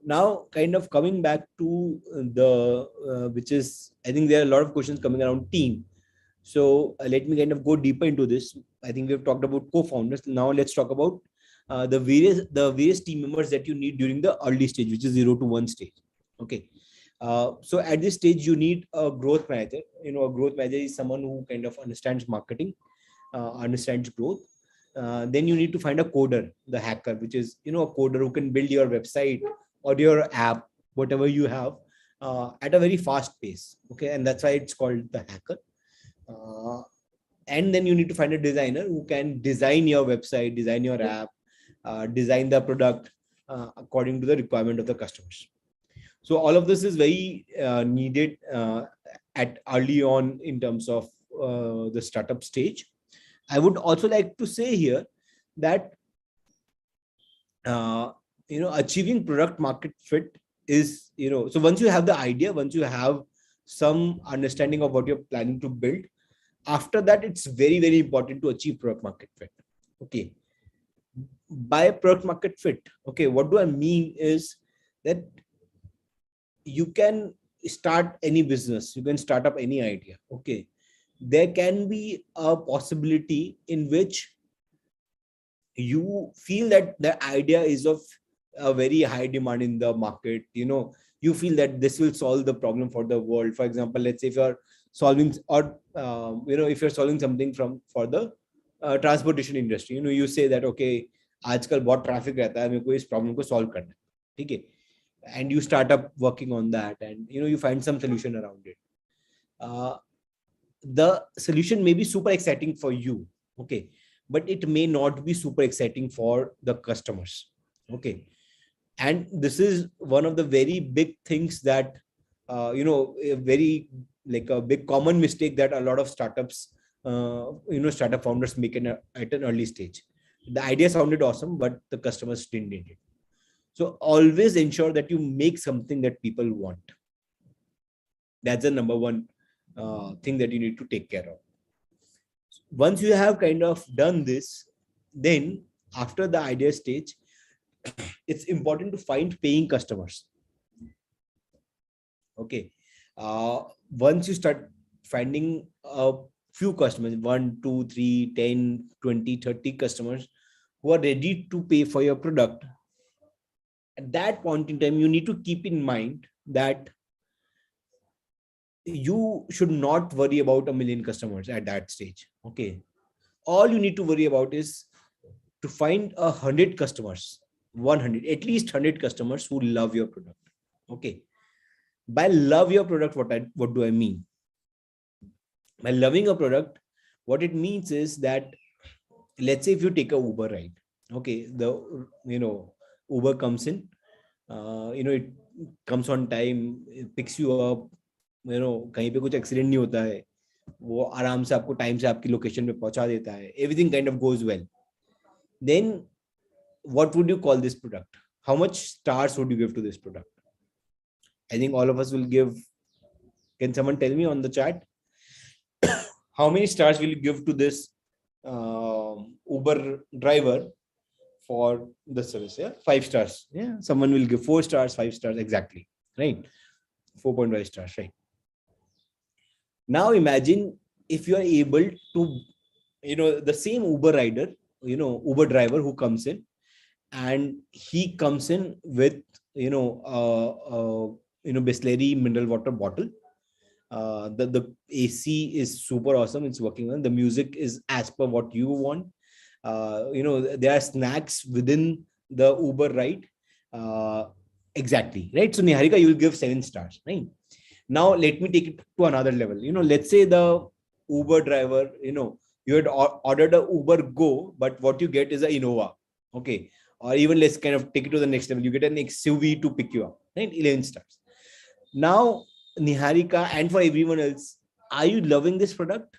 Now, kind of coming back to the which is, I think there are a lot of questions coming around team. So let me kind of go deeper into this. I think we've talked about co-founders. Now let's talk about the various team members that you need during the early stage, which is 0 to 1 stage. Okay. So at this stage, you need a growth manager. A growth manager is someone who kind of understands marketing, understands growth. Then you need to find a coder, the hacker, which is, a coder who can build your website or your app, whatever you have, at a very fast pace. Okay. And that's why it's called the hacker. And then you need to find a designer who can design your website, design your app, design the product according to the requirement of the customers. So all of this is very needed at early on in terms of the startup stage. I would also like to say here that achieving product market fit is, so once you have the idea, once you have some understanding of what you're planning to build, after that it's very, very important to achieve product market fit. Okay. By product market fit, okay, what do I mean is that you can start any business, you can start up any idea. Okay. There can be a possibility in which you feel that the idea is of a very high demand in the market. You feel that this will solve the problem for the world. For example, let's say if you're solving, or if you're solving something for the transportation industry, you say that, okay, आजकल बहुत traffic रहता है, मेरे को इस problem को solve करना है, ठीक है, and you start up working on that, and you find some solution around it. The solution may be super exciting for you, okay, but it may not be super exciting for the customers, okay. And this is one of the very big things that a very like a big common mistake that a lot of startups startup founders make at an early stage. The idea sounded awesome, but the customers didn't need it. So always ensure that you make something that people want. That's the number one thing that you need to take care of. Once you have kind of done this, then after the idea stage, it's important to find paying customers. Okay. Once you start finding a few customers, 1, 2, 3, 10, 20, 30 customers who are ready to pay for your product, at that point in time, you need to keep in mind that you should not worry about 1 million customers at that stage. Okay. All you need to worry about is to find 100 customers, 100, at least 100 customers who love your product. Okay. By love your product, what do I mean? By loving a product, what it means is that, let's say if you take a Uber ride, okay, Uber comes in, it comes on time, it picks you up, कहीं पे कुछ accident नहीं होता है, वो आराम से आपको टाइम से आपकी लोकेशन पे पहुंचा देता है, everything kind of goes well. Then what would you call this product? How much stars would you give to this product? I think all of us will give. Can someone tell me on the chat? How many stars will you give to this Uber driver for the service? Yeah, 5 stars. Yeah, someone will give 4 stars, 5 stars, exactly, right? 4.5 stars, right? Now imagine if you are able to, the same Uber rider, Uber driver who comes in, and he comes in with, Bisleri mineral water bottle. The AC is super awesome. It's working well. The music is as per what you want. There are snacks within the Uber ride. Exactly, right? So Niharika, you will give 7 stars, right? Now let me take it to another level. Let's say the Uber driver, you had ordered a Uber Go, but what you get is an Innova. Okay. Or even let's kind of take it to the next level. You get an XUV to pick you up, right? 11 stars. Now, Niharika, and for everyone else, are you loving this product?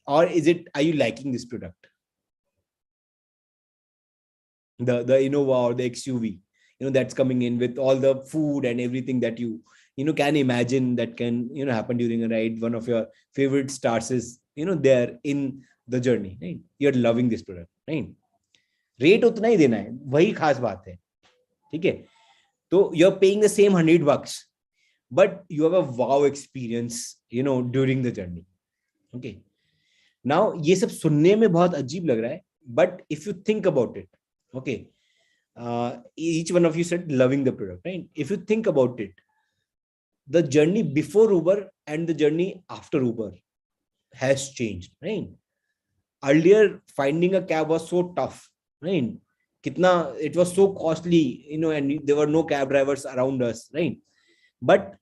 Or are you liking this product? The Innova or the XUV, that's coming in with all the food and everything that you can imagine that can, happen during a ride. One of your favorite stars is, there in the journey, right? You're loving this product, right? Rate उतना ही देना है, वही खास बात है, ठीक है? So you're paying the same $100, but you have a wow experience, during the journey. Okay. Now, ये सब सुनने में बहुत अजीब लग रहा है, but if you think about it, okay, each one of you said loving the product, right? If you think about it, the journey before Uber and the journey after Uber has changed, right? Earlier, finding a cab was so tough, right? It was so costly, and there were no cab drivers around us, right? But,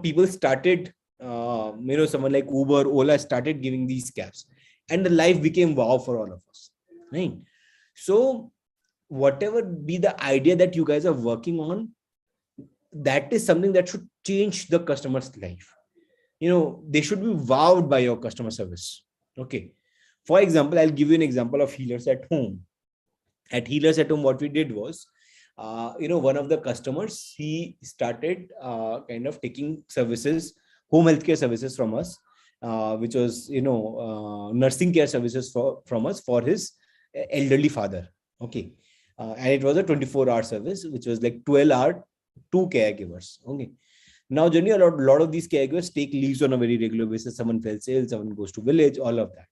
people started, someone like Uber, Ola started giving these cabs, and the life became wow for all of us, right? So whatever be the idea that you guys are working on, that is something that should change the customer's life. They should be wowed by your customer service. Okay. For example, I'll give you an example of Healers at Home. At Healers at Home, what we did was, one of the customers, he started kind of taking services, home healthcare services from us, which was, nursing care services from us for his elderly father. Okay. And it was a 24-hour service, which was like 12-hour, 2 caregivers. Okay. Now, generally, a lot of these caregivers take leaves on a very regular basis. Someone fell ill, someone goes to village, all of that.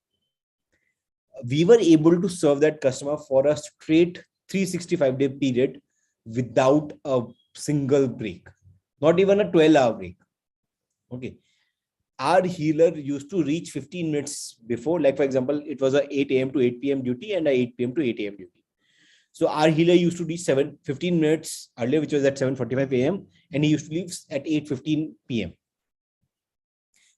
We were able to serve that customer for a straight 365-day period without a single break, not even a 12-hour break. Okay. our healer used to reach 15 minutes before. Like for example, it was a 8 a.m. to 8 p.m. duty and a 8 p.m. to 8 a.m. duty. So our healer used to reach 15 minutes earlier, which was at 7:45 a.m. and he used to leave at 8:15 p.m.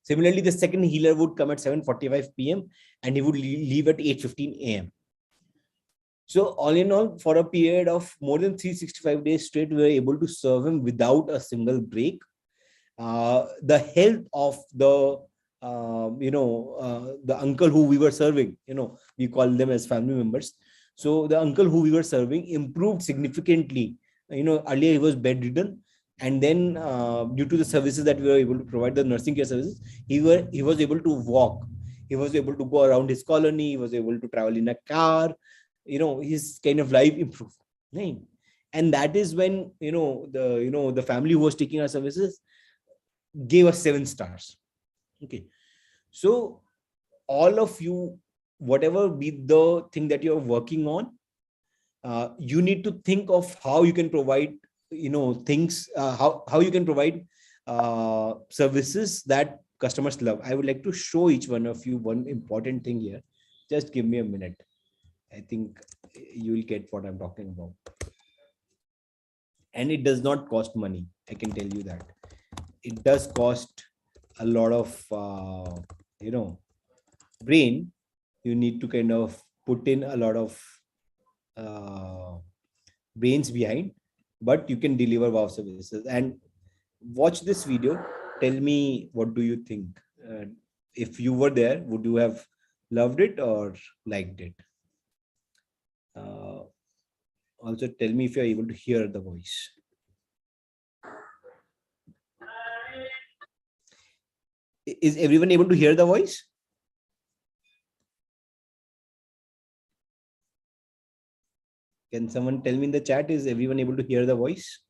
Similarly, the second healer would come at 7:45 p.m. and he would leave at 8:15 a.m. So all in all, for a period of more than 365 days straight, we were able to serve him without a single break. The health of the uncle who we were serving, we call them as family members. So the uncle who we were serving improved significantly. Earlier he was bedridden, and then due to the services that we were able to provide, the nursing care services, he was able to walk. He was able to go around his colony. He was able to travel in a car. His kind of life improved. Right? And that is when the family who was taking our services gave us 7 stars. Okay, so all of you, whatever be the thing that you're working on, you need to think of how you can provide things, how you can provide services that customers love. I would like to show each one of you one important thing here. Just give me a minute. I think you will get what I'm talking about. And it does not cost money, I can tell you that. It does cost a lot of brain. You need to kind of put in a lot of brains behind, but you can deliver wow services. And watch this video. Tell me, what do you think? If you were there, would you have loved it or liked it? Also tell me if you're able to hear the voice. Is everyone able to hear the voice? Can someone tell me in the chat, is everyone able to hear the voice?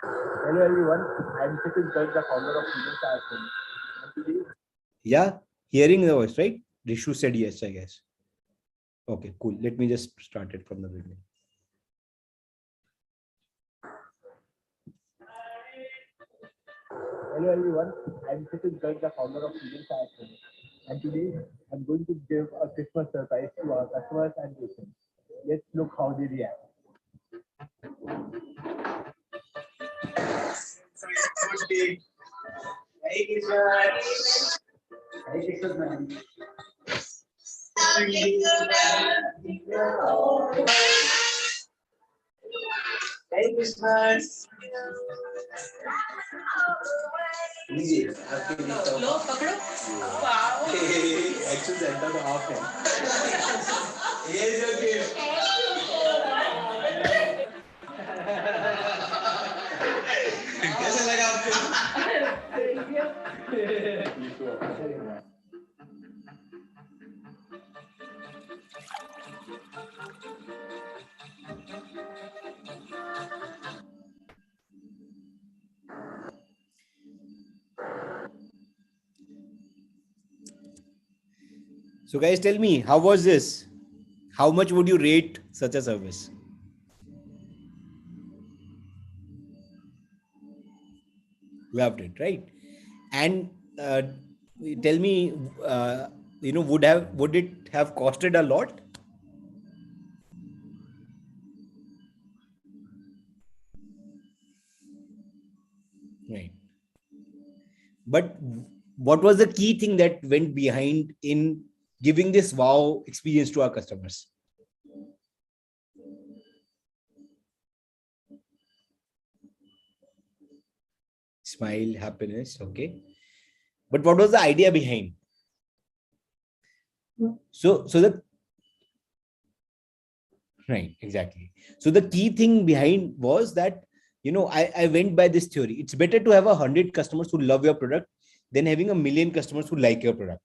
Hello everyone, I'm Chitin Garg, the founder of Freedom. Yeah, hearing the voice, right? Rishu said yes, I guess. Okay, cool. Let me just start it from the beginning. Hello everyone, I'm Chitin Garg, the founder of Freedom. And today I'm going to give a Christmas surprise to our customers and patients. Let's look how they react. Hey Christmas! Hey Christmas, man. Hey Christmas! Easy. लो पकड़ो. Wow. Actually, the entire half है. ये जो कि कैसा लगा आपको? So guys, tell me, how was this? How much would you rate such a service? Loved it, right? And tell me, would it have costed a lot? Right. But what was the key thing that went behind in giving this wow experience to our customers? Smile, happiness, okay. But what was the idea behind? So the right, exactly. So the key thing behind was that, I went by this theory. It's better to have 100 customers who love your product than having 1 million customers who like your product.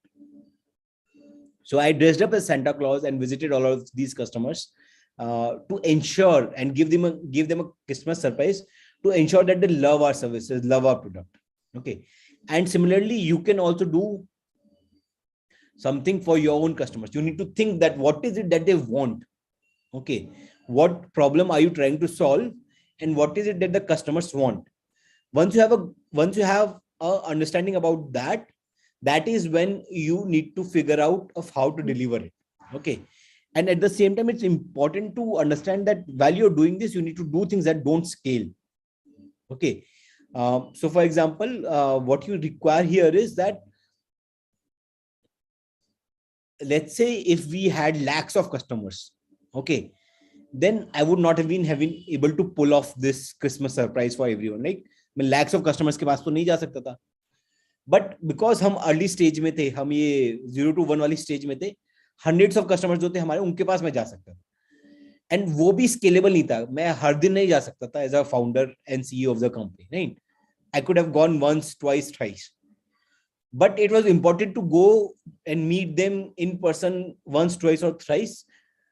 So I dressed up as Santa Claus and visited all of these customers to ensure and give them a Christmas surprise, to ensure that they love our services, love our product. Okay. And similarly, you can also do something for your own customers. You need to think that what is it that they want? Okay. What problem are you trying to solve? And what is it that the customers want? Once you have a understanding about that, that is when you need to figure out of how to deliver it. Okay. And at the same time, it's important to understand that while you're doing this, you need to do things that don't scale. Okay. So for example, what you require here is that, let's say if we had lakhs of customers, okay, then I would not have been having able to pull off this Christmas surprise for everyone. Like, मैं lakhs of customers के पास तो नहीं जा सकता था. But because हम early stage में थे, हम ये 0 to 1 वाली stage में थे, hundreds of customers जो थे हमारे, उनके पास मैं जा सकता था. And वो भी scalable नहीं था. मैं हर दिन नहीं जा सकता था as a founder and CEO of the company. Right? I could have gone once, twice, thrice. But it was important to go and meet them in person once, twice, or thrice,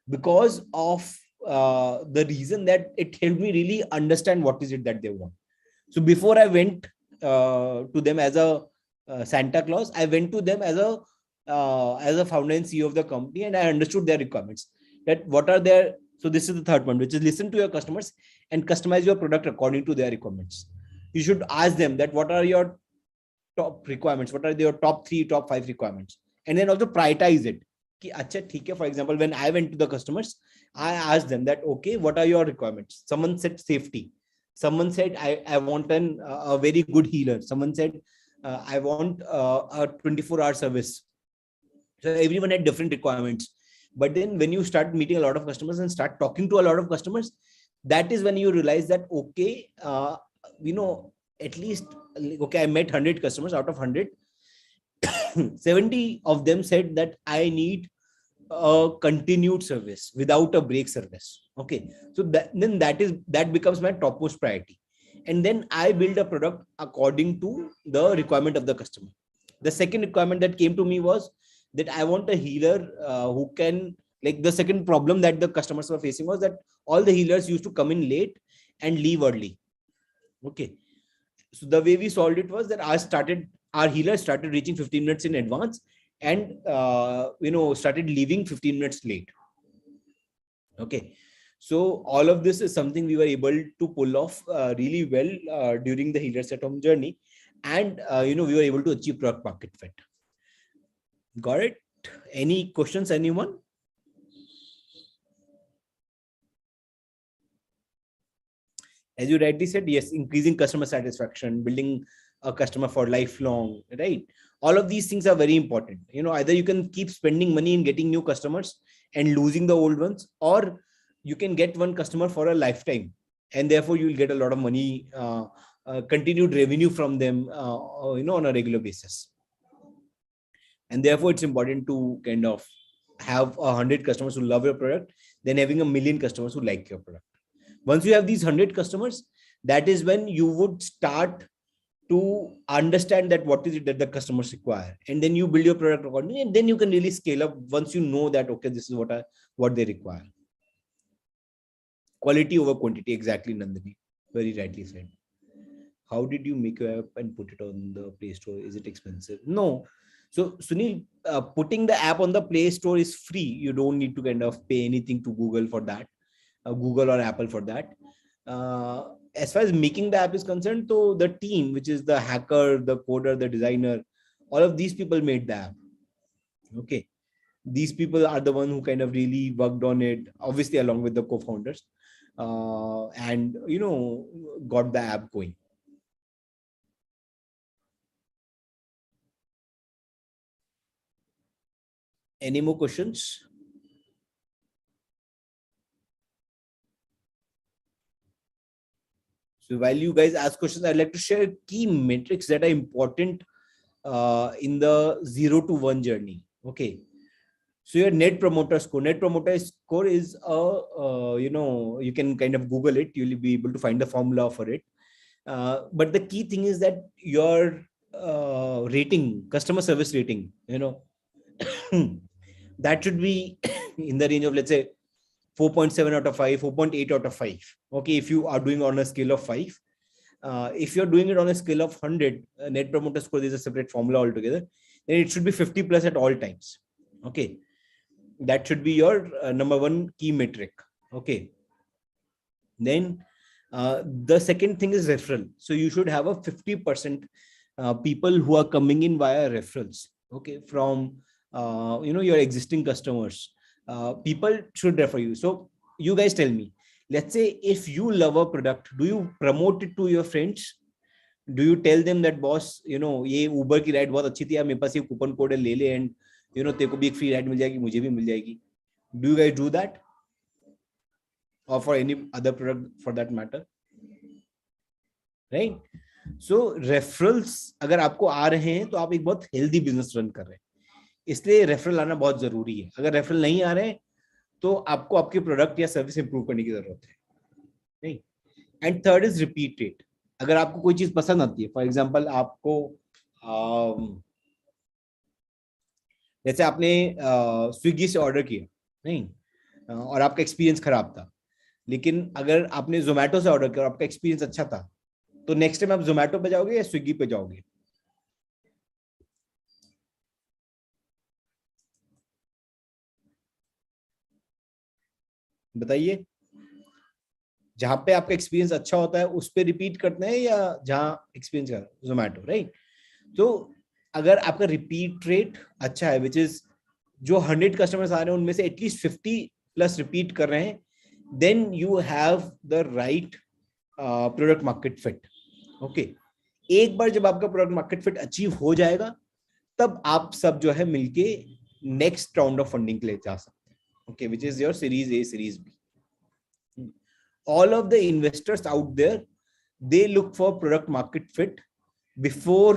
because of the reason that it helped me really understand what is it that they want. So before I went to them as a Santa Claus, I went to them as a founder and CEO of the company, and I understood their requirements. That what are their, so this is the third one, which is listen to your customers and customize your product according to their requirements. You should ask them that what are your top requirements, what are your top 3, top 5 requirements, and then also prioritize it. Ki, acha, theek hai. For example, when I went to the customers, I asked them that, okay, what are your requirements? Someone said safety. Someone said, I want a very good healer. Someone said, I want a 24-hour service. So everyone had different requirements. But then when you start meeting a lot of customers and start talking to a lot of customers, that is when you realize that, okay, at least, okay, I met 100 customers. Out of 100, 70 of them said that I need a continued service without a break service. Okay. So that becomes my topmost priority. And then I build a product according to the requirement of the customer. The second requirement that came to me was that I want a healer who can, like, the second problem that the customers were facing was that all the healers used to come in late and leave early. Okay. So the way we solved it was that our healers started reaching 15 minutes in advance and started leaving 15 minutes late. Okay. So all of this is something we were able to pull off really well during the healers at home journey, and we were able to achieve product market fit. Got it? Any questions, anyone? As you rightly said, yes, increasing customer satisfaction, building a customer for lifelong, right? All of these things are very important. Either you can keep spending money in getting new customers and losing the old ones, or you can get one customer for a lifetime, and therefore you will get a lot of money, continued revenue from them, on a regular basis. And therefore it's important to kind of have 100 customers who love your product, then having 1 million customers who like your product. Once you have these 100 customers, that is when you would start to understand that what is it that the customers require, and then you build your product accordingly, and then you can really scale up once you know that, okay, this is what they require. Quality over quantity, exactly, Nandini, very rightly said. How did you make your app and put it on the Play Store? Is it expensive? No. So Sunil, putting the app on the Play Store is free. You don't need to kind of pay anything to Google for that. Google or Apple for that. As far as making the app is concerned, so the team, which is the hacker, the coder, the designer, all of these people made the app. Okay. These people are the one who kind of really worked on it, obviously along with the co-founders, and got the app going. Any more questions? So while you guys ask questions, I'd like to share key metrics that are important in the 0 to 1 journey. Okay. So your net promoter score. Net promoter score is you can kind of Google it. You'll be able to find the formula for it. But the key thing is that your rating, customer service rating, that should be in the range of, let's say, 4.7 out of 5, 4.8 out of 5. Okay, if you are doing on a scale of 5. If you're doing it on a scale of 100, net promoter score, there's a separate formula altogether, then it should be 50 plus at all times. Okay, that should be your number one key metric. Okay, then The second thing is referral. So you should have a 50% people who are coming in via referrals, okay, from your existing customers. People should refer you. So you guys tell me, let's say if you love a product, do you promote it to your friends? Do you tell them that boss, ये Uber की ride बहुत अच्छी थी यार, मेरे पास ये coupon code है, ले ले, एंड तेरे को भी एक फ्री राइड मिल जाएगी, मुझे भी मिल जाएगी? Do you guys do that? Or for any other product for that matter, right? So referrals अगर आपको आ रहे हैं तो आप एक बहुत हेल्दी बिजनेस रन कर रहे हैं, इसलिए रेफरल आना बहुत जरूरी है. अगर रेफरल नहीं आ रहे हैं तो आपको आपके प्रोडक्ट या सर्विस इंप्रूव करने की जरूरत है, नहीं. And third is repeat rate. अगर आपको कोई चीज पसंद आती है, फॉर एग्जांपल आपको जैसे आपने स्विगी से ऑर्डर किया, नहीं, और आपका एक्सपीरियंस खराब था, लेकिन अगर आपने जोमेटो से ऑर्डर किया और आपका एक्सपीरियंस अच्छा था, तो नेक्स्ट टाइम आप जोमेटो पे जाओगे या स्विगी पे जाओगे? बताइए. जहां पे आपका एक्सपीरियंस अच्छा होता है उस पे रिपीट करते हैं, या जहां एक्सपीरियंस का जोमेटो, राइट? तो अगर आपका रिपीट रेट अच्छा है, विच इज जो 100 कस्टमर्स आ रहे हैं उनमें से एटलीस्ट 50 प्लस रिपीट कर रहे हैं, then you have the right product market fit. Okay, एक बार जब आपका प्रोडक्ट मार्केट फिट अचीव हो जाएगा, तब आप सब जो है मिलके नेक्स्ट राउंड ऑफ फंडिंग के लिए जा सकते हैं, okay, which is your series A, series B. All of the investors out there, they look for product market fit before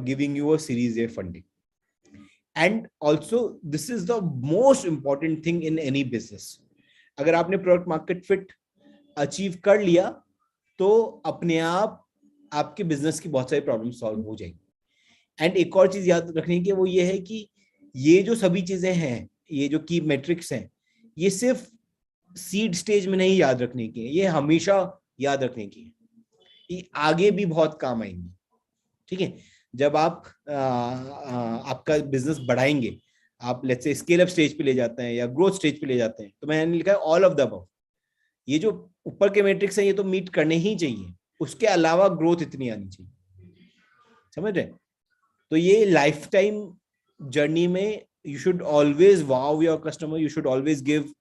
giving you a series A funding. And also this is the most important thing in any business. अगर आपने product market fit achieve कर लिया तो अपने आप आपके business की बहुत सारी प्रॉब्लम सॉल्व हो जाएगी. एंड एक और चीज याद रखने की वो ये है कि ये जो सभी चीजें हैं, ये जो की मेट्रिक्स हैं, ये सिर्फ सीड स्टेज में नहीं याद रखने की है, ये हमेशा याद रखने की है, ये आगे भी बहुत काम आएंगी. ठीक है, जब आप आपका बिजनेस बढ़ाएंगे, आप let's say scale up stage पे ले जाते हैं या ग्रोथ स्टेज पे ले जाते हैं, तो मैंने लिखा है ऑल ऑफ द अबव. ये जो ऊपर के मैट्रिक्स हैं ये तो मीट करने ही चाहिए, उसके अलावा ग्रोथ इतनी आनी चाहिए, समझ रहे? तो ये लाइफ टाइम जर्नी में you should always wow your customer, you should always give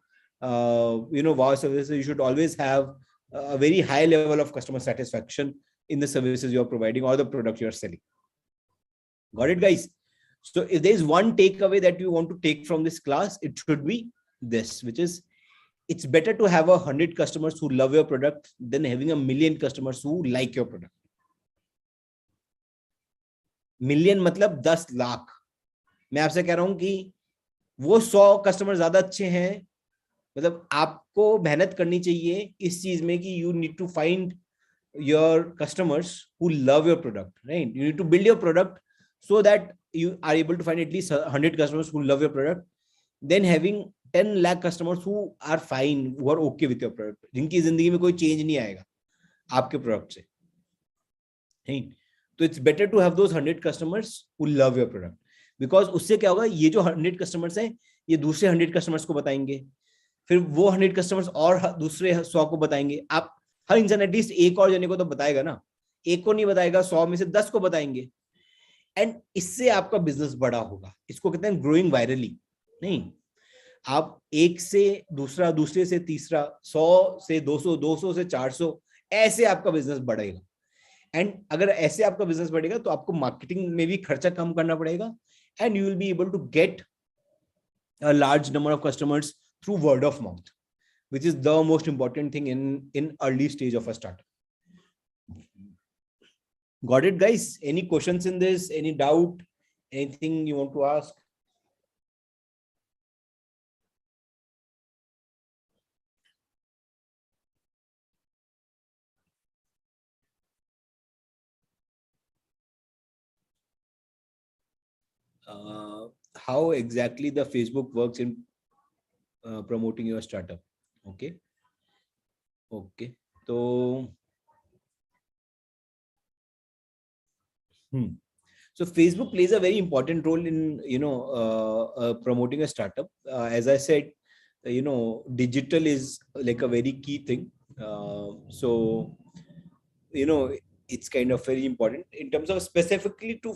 wow services. You should always have a very high level of customer satisfaction in the services you are providing or the product you are selling. Got it, guys? So if there is one takeaway that you want to take from this class, it should be this, which is it's better to have 100 customers who love your product than having 1,000,000 customers who like your product. Million मतलब 10 लाख. मैं आपसे कह रहा हूं कि वो 100 customer ज्यादा अच्छे हैं. मतलब आपको मेहनत करनी चाहिए इस चीज में कि you need to find your customers who love your product, right? You need to build your product so that you are able to find at least 100 customers who love your product, then having 10 lakh customers who are fine, who are okay with your product, जिनकी जिंदगी में कोई change नहीं आएगा आपके product से, नहीं? तो it's better to have those 100 customers who love your product, because उससे क्या होगा, ये जो 100 कस्टमर्स हैं ये दूसरे 100 कस्टमर्स को बताएंगे, फिर वो 100 कस्टमर्स और दूसरे 100 को बताएंगे. आप हर इंसान एटलीस्ट एक और जने को तो बताएगा ना, एक को नहीं बताएगा, 100 में से 10 को बताएंगे, एंड इससे आपका बिजनेस बड़ा होगा. इसको कहते हैं ग्रोइंग वायरली. नहीं, आप एक से दूसरा, दूसरे से तीसरा, 100 से 200, 200 से 400, ऐसे आपका बिजनेस बढ़ेगा. एंड अगर ऐसे आपका बिजनेस बढ़ेगा तो आपको मार्केटिंग में भी खर्चा कम करना पड़ेगा, and you will be able to get a large number of customers through word of mouth, which is the most important thing in early stage of a startup. Got it, guys? Any questions in this? Any doubt? Anything you want to ask? How exactly the Facebook works in promoting your startup? Okay. So so Facebook plays a very important role in promoting a startup. As I said, digital is like a very key thing. So it's kind of very important in terms of specifically to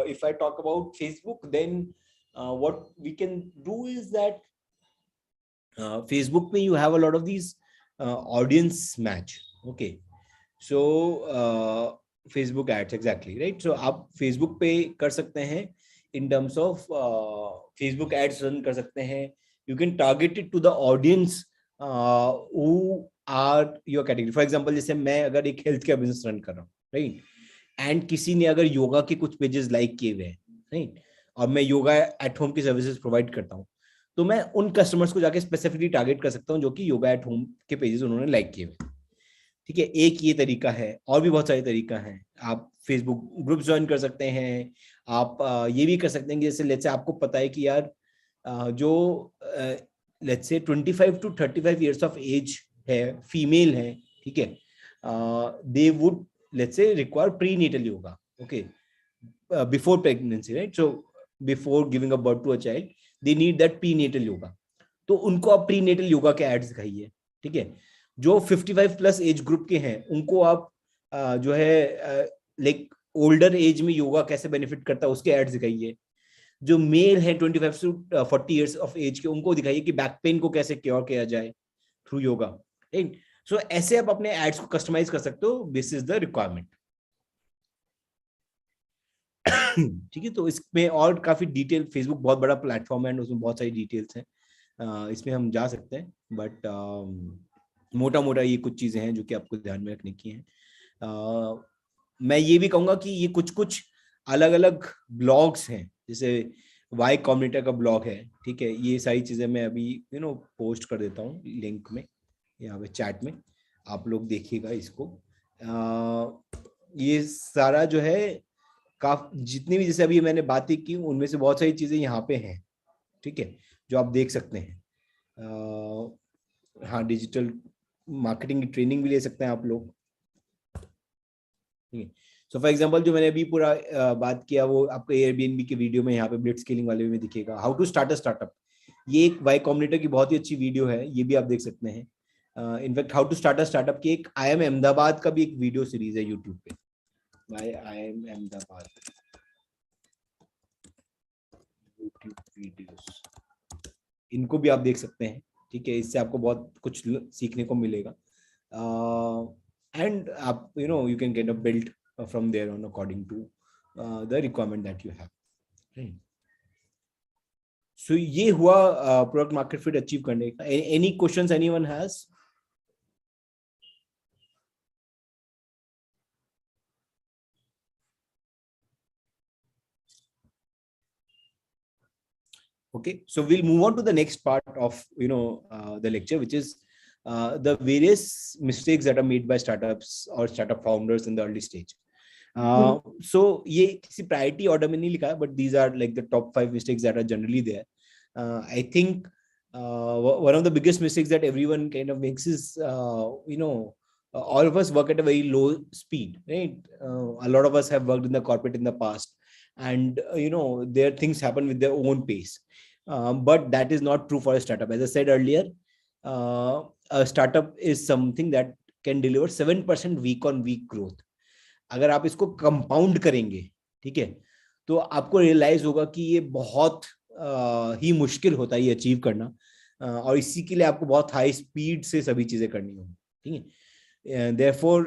if I talk about Facebook, then what we can do is that Facebook, you have a lot of these audience match. Okay, so Facebook ads, exactly, right? So आप Facebook पे कर सकते हैं in terms of Facebook ads run कर सकते हैं. You can target it to the audience who are your category. For example, जैसे मैं अगर एक हेल्थ केयर बिजनेस रन कर रहा हूँ, right? एंड किसी ने अगर योगा के कुछ पेजेस लाइक किए हुए हैं, राइट, और मैं योगा एट होम की सर्विसेज प्रोवाइड करता हूँ, तो मैं उन कस्टमर्स को जाके स्पेसिफिकली टारगेट कर सकता हूँ जो कि योगा एट होम के पेजेस उन्होंने लाइक किए हुए. ठीक है, एक ये तरीका है. और भी बहुत सारे तरीका हैं. आप फेसबुक ग्रुप ज्वाइन कर सकते हैं. आप ये भी कर सकते हैं कि जैसे लेट्स से आपको पता है कि यार जो let's say 25 to 35 years of as है, फीमेल है, ठीक है, they would let's say require prenatal yoga, okay, before pregnancy, right? So before giving a birth to a child, they need that prenatal yoga. तो उनको आप prenatal yoga के ads दिखाइए. ठीक है, जो 55 प्लस एज ग्रुप के हैं उनको आप जो है लाइक ओल्डर एज में योगा कैसे बेनिफिट करता है उसके एड्स दिखाइए. जो मेल है 25 to 40 इयर्स ऑफ एज के, उनको दिखाइए कि बैक पेन को कैसे क्योर किया जाए थ्रू योगा, राइट? सो ऐसे आप अपने एड्स को कस्टमाइज कर सकते हो. This is the requirement. ठीक है, तो इसमें और काफी डिटेल, फेसबुक बहुत बड़ा प्लेटफॉर्म है, उसमें बहुत सारी डिटेल्स हैं, इसमें हम जा सकते हैं, बट मोटा मोटा ये कुछ चीजें हैं जो कि आपको ध्यान में रखने की हैं. मैं ये भी कहूंगा कि ये कुछ कुछ अलग अलग ब्लॉग्स हैं, जैसे वाई कॉम्बिनेटर का ब्लॉग है, ठीक है, ये सारी चीजें मैं अभी पोस्ट कर देता हूँ लिंक में, यहाँ पे चैट में, आप लोग देखिएगा इसको. ये सारा जो है काफी, जितनी भी जैसे अभी मैंने बातें की उनमें से बहुत सारी चीजें यहाँ पे हैं, ठीक है, जो आप देख सकते हैं. हाँ, डिजिटल मार्केटिंग की ट्रेनिंग भी ले सकते हैं आप लोग. ठीक है, सो फॉर एग्जांपल जो मैंने अभी पूरा बात किया वो आपको एयरबीएनबी के वीडियो में यहाँ पे ब्लिट्ज स्केलिंग वाले में दिखेगा. How to start a startup, ये एक वाई कॉम्बिनेटर की बहुत ही अच्छी वीडियो है, ये भी आप देख सकते हैं. In fact how to start a startup की एक आई एम अहमदाबाद का भी एक वीडियो सीरीज है यूट्यूब पे, I am Ahmedabad YouTube videos, इनको भी आप देख सकते हैं. ठीक है, इससे आपको बहुत कुछ सीखने को मिलेगा. एंड आप you can get a build from there on according to the requirement that you have. So ये हुआ प्रोडक्ट मार्केट फिट अचीव करने का. Any questions anyone has? Okay, so we'll move on to the next part of the lecture, which is the various mistakes that are made by startups or startup founders in the early stage. So ये किसी priority order में नहीं लिखा है, but these are like the top 5 mistakes that are generally there. I think one of the biggest mistakes that everyone kind of makes is all of us work at a very low speed, right? A lot of us have worked in the corporate in the past, and their things happen with their own pace. But that is not true for a startup. As I said earlier, a startup is something that can deliver 7% week on week growth. अगर आप इसको compound करेंगे, ठीक है, तो आपको realise होगा कि ये बहुत ही मुश्किल होता है ये अचीव करना, और इसी के लिए आपको बहुत हाई स्पीड से सभी चीजें करनी होंगी. ठीक है, देयरफॉर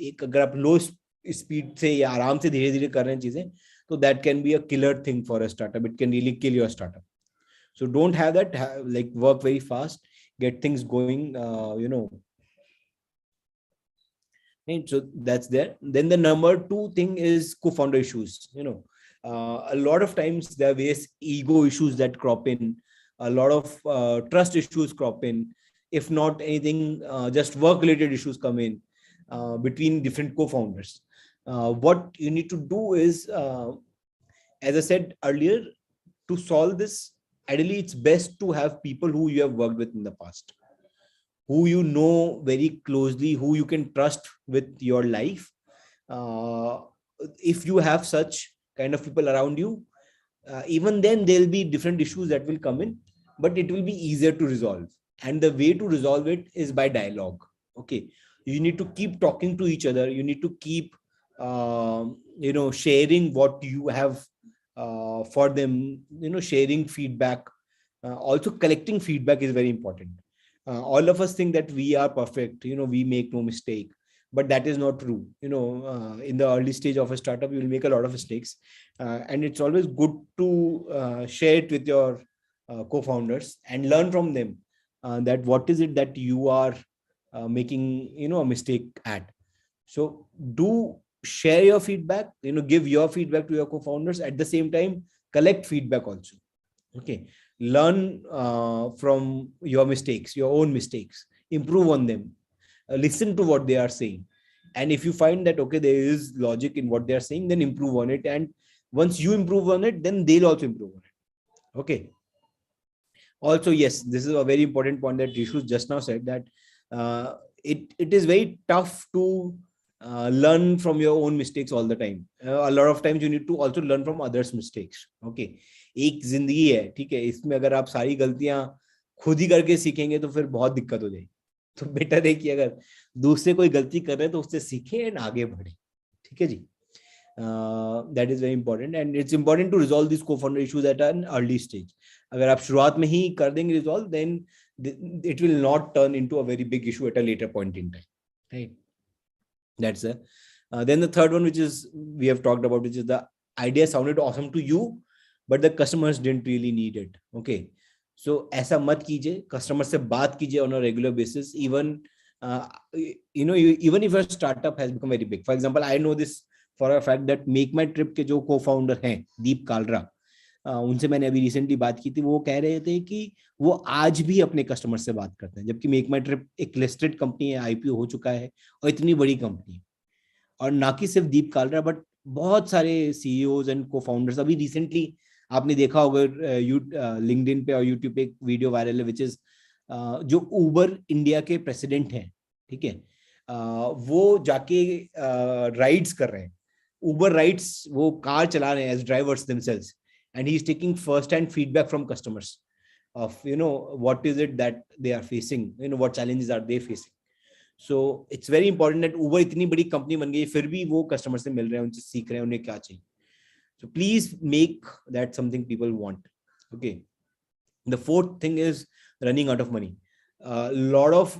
एक अगर आप लो स्पीड से या आराम से धीरे धीरे कर रहे हैं चीजें, तो that can be a killer thing for a startup. It can really kill your startup. So don't have that, like work very fast, get things going, right? So that's there. Then the number 2 thing is co-founder issues. A lot of times there are various ego issues that crop in, a lot of trust issues crop in, if not anything, just work related issues come in between different co-founders. What you need to do is, as I said earlier, to solve this, ideally it's best to have people who you have worked with in the past, who you know very closely, who you can trust with your life. If you have such kind of people around you, even then there'll be different issues that will come in, but it will be easier to resolve. And the way to resolve it is by dialogue. Okay, you need to keep talking to each other, you need to keep sharing what you have for them, sharing feedback. Also collecting feedback is very important. All of us think that we are perfect, we make no mistake, but that is not true. In the early stage of a startup, you will make a lot of mistakes, and it's always good to share it with your co-founders and learn from them, that what is it that you are making a mistake at. So do share your feedback, give your feedback to your co-founders. At the same time, collect feedback also. Okay, learn from your mistakes, your own mistakes, improve on them, listen to what they are saying, and if you find that okay, there is logic in what they are saying, then improve on it. And once you improve on it, then they'll also improve on it. Okay. Also, yes, this is a very important point that Rishu just now said, that it is very tough to learn from your own mistakes all the time. A lot of times you need to also learn from others' mistakes. Okay, एक जिंदगी है, ठीक है, इसमें अगर आप सारी गलतियां खुद ही करके सीखेंगे तो फिर बहुत दिक्कत हो जाएगी. तो बेटर है कि अगर दूसरे कोई गलती कर रहे हैं तो उससे सीखें एंड आगे बढ़े. ठीक है जी. That is very important, and it's important to resolve these co-founder issues at an early stage. अगर आप शुरुआत में ही कर देंगे resolve, then it will not turn into a very big issue at a later point in time. Right? That's it. Then the third one, which is we have talked about, which is the idea sounded awesome to you, but the customers didn't really need it. Okay, so ऐसा मत कीजिए. Customer से बात कीजिए on a regular basis. Even even if your startup has become very big. For example, I know this for a fact that Make My Trip के जो co-founder हैं, दीप कालरा, उनसे मैंने अभी रिसेंटली बात की थी. वो कह रहे थे कि वो आज भी अपने कस्टमर से बात करते हैं, जबकि मेक माई ट्रिप एक लिस्टेड कंपनी है, आईपीओ हो चुका है और इतनी बड़ी कंपनी है. और ना कि सिर्फ दीप कालरा, बट बहुत सारे सीईओज एंड को फाउंडर्स. अभी रिसेंटली आपने देखा होगा लिंक्डइन पे और यूट्यूब पे एक वीडियो वायरल है, विच इज जो उबर इंडिया के प्रेसिडेंट हैं, ठीक है, वो जाके राइड्स कर रहे हैं, उबर राइड्स, वो कार चला रहे हैं as drivers themselves, and he's taking first hand feedback from customers of what is it that they are facing, what challenges are they facing. So it's very important that Uber इतनी बड़ी company बन गई, फिर भी वो customer से मिल रहे हैं, उनसे सीख रहे हैं उन्हें क्या चाहिए. So please make that something people want. Okay. The fourth thing is running out of money. A lot of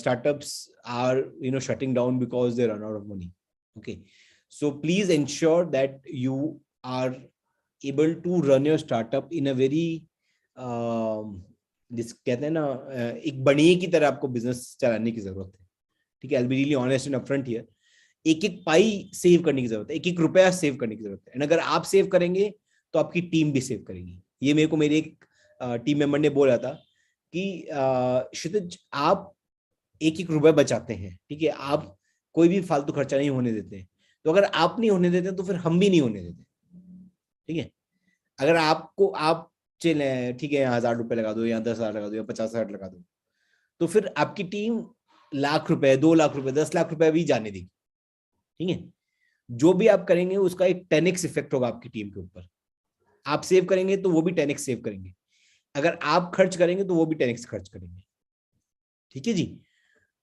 startups are shutting down because they run out of money. Okay, so please ensure that you are able to run your startup in a very जिस कहते हैं ना, एक बढ़िया की तरह आपको business चलाने की जरूरत है. ठीक है, I'll be really honest and upfront here. एक एक पाई सेव करने की जरूरत है, एक एक रुपया सेव करने की जरूरत है. एंड अगर आप सेव करेंगे तो आपकी टीम भी सेव करेगी. ये मेरे को मेरे एक टीम मेंबर ने बोला था कि क्षितिज, आप एक एक रुपया बचाते हैं, ठीक है, आप कोई भी फालतू खर्चा नहीं होने देते. तो अगर आप नहीं होने देते तो फिर हम भी नहीं होने देते. ठीक है, अगर आपको आप चले, ठीक है, 1,000 रुपए लगा दो या 10,000 लगा दो या 50,000 लगा दो, तो फिर आपकी टीम लाख रुपए, 2 लाख रुपए, 10 लाख रुपए भी जाने देगी. ठीक है, जो भी आप करेंगे उसका एक 10x इफेक्ट होगा आपकी टीम के ऊपर. आप सेव करेंगे तो वो भी 10x सेव करेंगे, अगर आप खर्च करेंगे तो वो भी 10x खर्च करेंगे. ठीक है जी.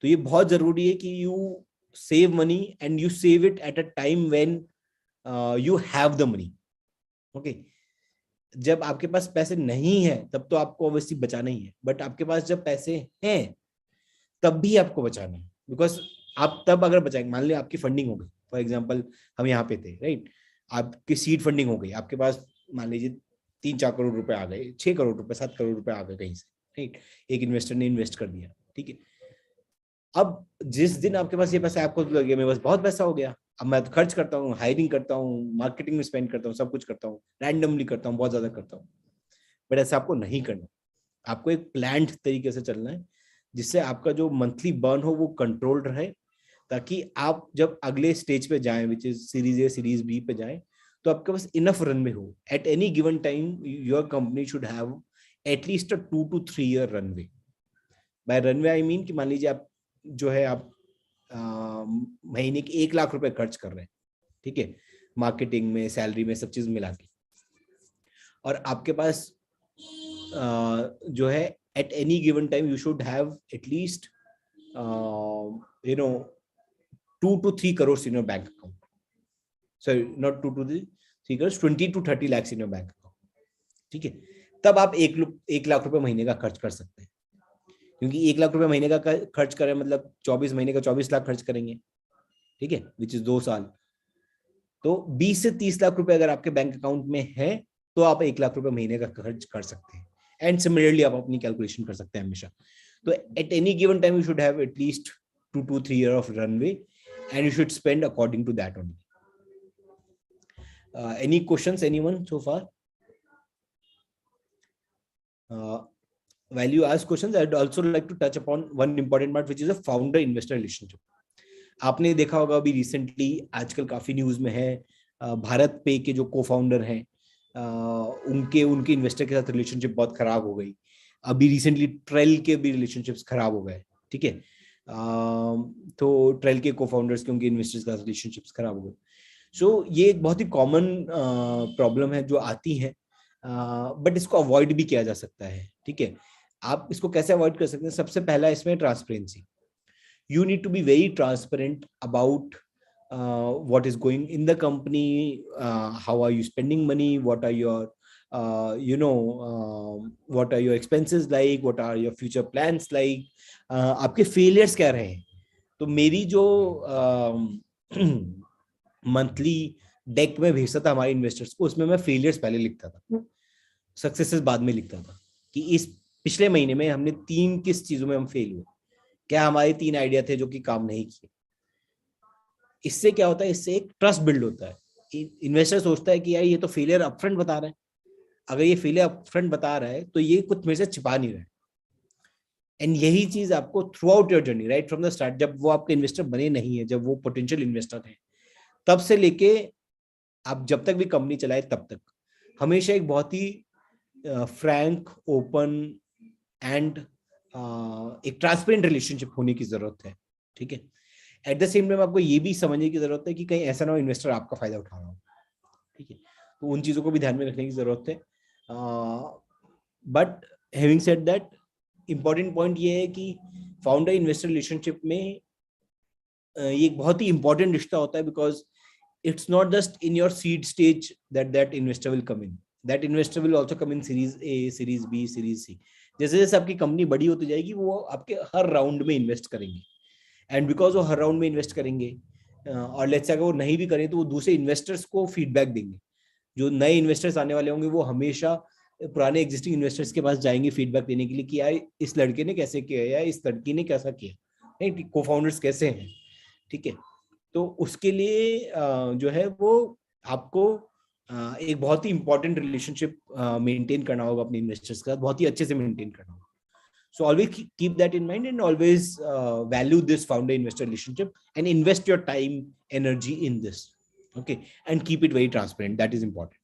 तो ये बहुत जरूरी है कि you save money and you save it at a time when you have the money. Okay, जब आपके पास पैसे नहीं है तब तो आपको ऑब्वियसली बचाना ही है, बट आपके पास जब पैसे हैं तब भी आपको बचाना है. बिकॉज आप तब अगर बचाएंगे, मान लीजिए आपकी फंडिंग हो गई, फॉर एग्जांपल हम यहाँ पे थे, राइट, आपकी सीड फंडिंग हो गई, आपके पास मान लीजिए 3-4 करोड़ रुपए आ गए, 6 करोड़ रुपए, 7 करोड़ रुपए आ गए कहीं से, राइट, एक इन्वेस्टर ने इन्वेस्ट कर दिया. ठीक है, अब जिस दिन आपके पास ये पैसा, आपको लगे मेरे पास बहुत पैसा हो गया, अब मैं तो खर्च करता हूँ, हायरिंग करता हूँ, मार्केटिंग में स्पेंड करता हूँ, सब कुछ करता हूँ, रैंडमली करता हूँ, बहुत ज्यादा करता हूँ. बट ऐसा आपको नहीं करना. आपको एक प्लान्ड तरीके से चलना है, जिससे आपका जो मंथली बर्न हो वो कंट्रोल्ड रहे, ताकि आप जब अगले स्टेज पे जाएं, which is series A, series B पे जाएं, तो आपके पास इनफ रनवे हो. At any given time your company should have at least a 2 to 3 year runway. By runway I mean कि मान लीजिए आप जो है आप महीने के 1 लाख रुपए खर्च कर रहे हैं, ठीक है, मार्केटिंग में, सैलरी में, सब चीज मिला के, और आपके पास जो है eight any given time you should have at least 2 to 3 crores in your bank account. Sorry, not 2 to 3 crores, 20 to 30 lakhs in your bank account. ठीक है, तब आप 1 लाख रुपए महीने का खर्च कर सकते हैं, क्योंकि 1 लाख रुपए महीने का खर्च करें मतलब 24 महीने का 24 लाख खर्च करेंगे, ठीक है, विच इज 2 साल. तो 20 से 30 लाख रुपए अगर आपके बैंक अकाउंट में है तो आप 1 लाख रुपए महीने का खर्च कर सकते हैं. एंड सिमिलरली आप अपनी कैलकुलेशन कर सकते हैं हमेशा. तो eight any given time you should have at least 2 to 3 years of runway and you should spend according to that only. Any questions, anyone so far? While you ask questions, I'd also like to touch upon one important part, which is a founder investor relationship. आपने देखा होगा अभी recently आजकल काफी news में है, भारत पे के जो को-फाउंडर हैं उनके इन्वेस्टर के साथ रिलेशनशिप बहुत खराब हो गई. अभी रिसेंटली ट्रेल के भी रिलेशनशिप्स खराब हो गए, ठीक है. तो ट्रेल के को-फाउंडर्स के उनके इन्वेस्टर्स के साथ रिलेशनशिप्स खराब हो गए. सो ये एक बहुत ही कॉमन प्रॉब्लम है जो आती है, बट इसको अवॉइड भी किया जा सकता है, ठीक है. आप इसको कैसे अवॉइड कर सकते हैं? सबसे पहला इसमें transparency. You need to be very transparent about what is going in the company, how are you spending money, what are your what are your expenses like, what are your future plans like, आपके failures क्या रहे हैं. तो मेरी जो monthly deck में भेजता था हमारे इन्वेस्टर्स को, उसमें मैं फेलियर्स पहले लिखता था, सक्सेसेस बाद में लिखता था, कि इस पिछले महीने में हमने 3 किस चीजों में हम फेल हुए, क्या हमारे 3 आइडिया थे जो कि काम नहीं किए. इससे क्या होता है, इससे एक ट्रस्ट बिल्ड होता है. इन्वेस्टर सोचता है कि यार ये तो फेलियर अपफ्रंट बता रहा है, अगर ये फेलियर अपफ्रंट बता रहा है तो ये कुछ मेरे से छिपा नहीं रहा है. एंड यही चीज आपको through out your journey, right from the start, जब वो आपके इन्वेस्टर बने नहीं है, जब वो पोटेंशियल इन्वेस्टर है, तब से लेके आप जब तक भी कंपनी चलाए तब तक हमेशा एक बहुत ही फ्रैंक, ओपन एंड एक ट्रांसपेरेंट रिलेशनशिप होने की जरूरत है, ठीक है. एट द सेम टाइम आपको ये भी समझने की जरूरत है कि कहीं ऐसा ना हो इन्वेस्टर आपका फायदा उठा रहा हो, ठीक है. तो उन चीजों को भी ध्यान में रखने की जरूरत है. But having said that, important point ये है कि फाउंडर इन्वेस्टर रिलेशनशिप में ये एक बहुत ही इंपॉर्टेंट रिश्ता होता है, because it's not just in your seed stage that investor will come in. That investor will also come in series A, series B, series C. जैसे जैसे आपकी कंपनी बड़ी होती जाएगी वो आपके हर राउंड में इन्वेस्ट करेंगे, एंड बिकॉज वो हर राउंड में इन्वेस्ट करेंगे, और लेट्स से अगर वो नहीं भी करें तो वो दूसरे इन्वेस्टर्स को फीडबैक देंगे. जो नए इन्वेस्टर्स आने वाले होंगे वो हमेशा पुराने एग्जिस्टिंग इन्वेस्टर्स के पास जाएंगे फीडबैक देने के लिए कि यार इस लड़के ने कैसे किया या इस लड़की ने कैसा किया, नहीं को फाउंडर्स कैसे हैं, ठीक है. तो उसके लिए जो है वो आपको एक बहुत ही इंपॉर्टेंट रिलेशनशिप मेंटेन करना होगा अपने इन्वेस्टर्स के साथ, बहुत ही अच्छे से मेंटेन करना होगा. So always keep that in mind and always value this founder investor relationship and invest your time, energy in this, okay, and keep it very transparent. That is important.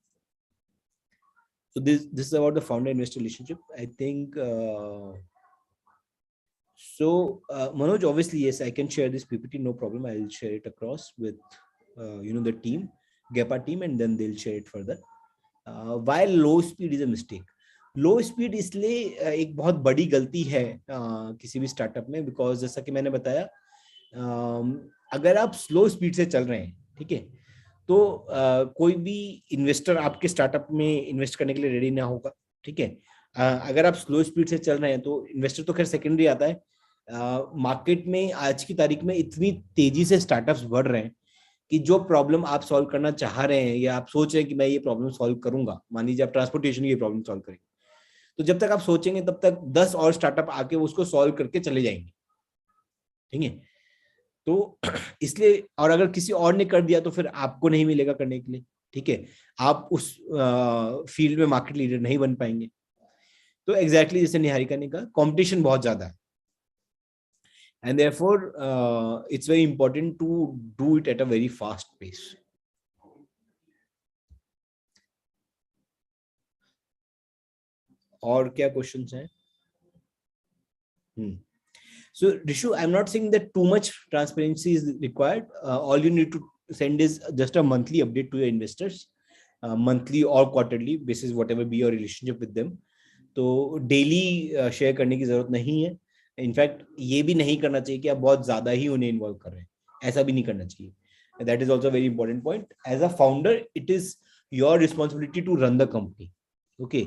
So this is about the founder investor relationship, I think. Manoj, obviously, yes, I can share this PPT, no problem. I'll share it across with the team, GEPA team, and then they'll share it further. While low speed is a mistake, low speed इसलिए एक बहुत बड़ी गलती है किसी भी startup में, because जैसा कि मैंने बताया, अगर आप स्लो स्पीड से चल रहे हैं, ठीक है, तो कोई भी इन्वेस्टर आपके स्टार्टअप में इन्वेस्ट करने के लिए रेडी ना होगा, ठीक है. अगर आप स्लो स्पीड से चल रहे हैं तो इन्वेस्टर तो खैर सेकेंडरी आता है. मार्केट में आज की तारीख में इतनी तेजी से स्टार्टअप्स बढ़ रहे हैं कि जो प्रॉब्लम आप सॉल्व करना चाह रहे हैं या आप सोच रहे हैं कि मैं ये प्रॉब्लम सॉल्व करूंगा, मान लीजिए आप ट्रांसपोर्टेशन की प्रॉब्लम सॉल्व करेंगे, तो जब तक आप सोचेंगे तब तक 10 और स्टार्टअप आके उसको सॉल्व करके चले जाएंगे, ठीक है. तो इसलिए, और अगर किसी और ने कर दिया तो फिर आपको नहीं मिलेगा करने के लिए, ठीक है, आप उस फील्ड में मार्केट लीडर नहीं बन पाएंगे. तो एग्जैक्टली जैसे निहारिका ने कहा, कंपटीशन बहुत ज्यादा है, and therefore it's very important to do it at a very fast pace. और क्या क्वेश्चंस हैं? So Rishu, I'm not saying that too much transparency is required. All you need to send is just a monthly update to your investors, monthly or quarterly basis, whatever be your relationship with them. तो daily share करने की जरूरत नहीं है. In fact ये भी नहीं करना चाहिए कि आप बहुत ज्यादा ही उन्हें इन्वॉल्व कर रहे हैं, ऐसा भी नहीं करना चाहिए। That is also very important point. As a founder it is your responsibility to run the company. Okay,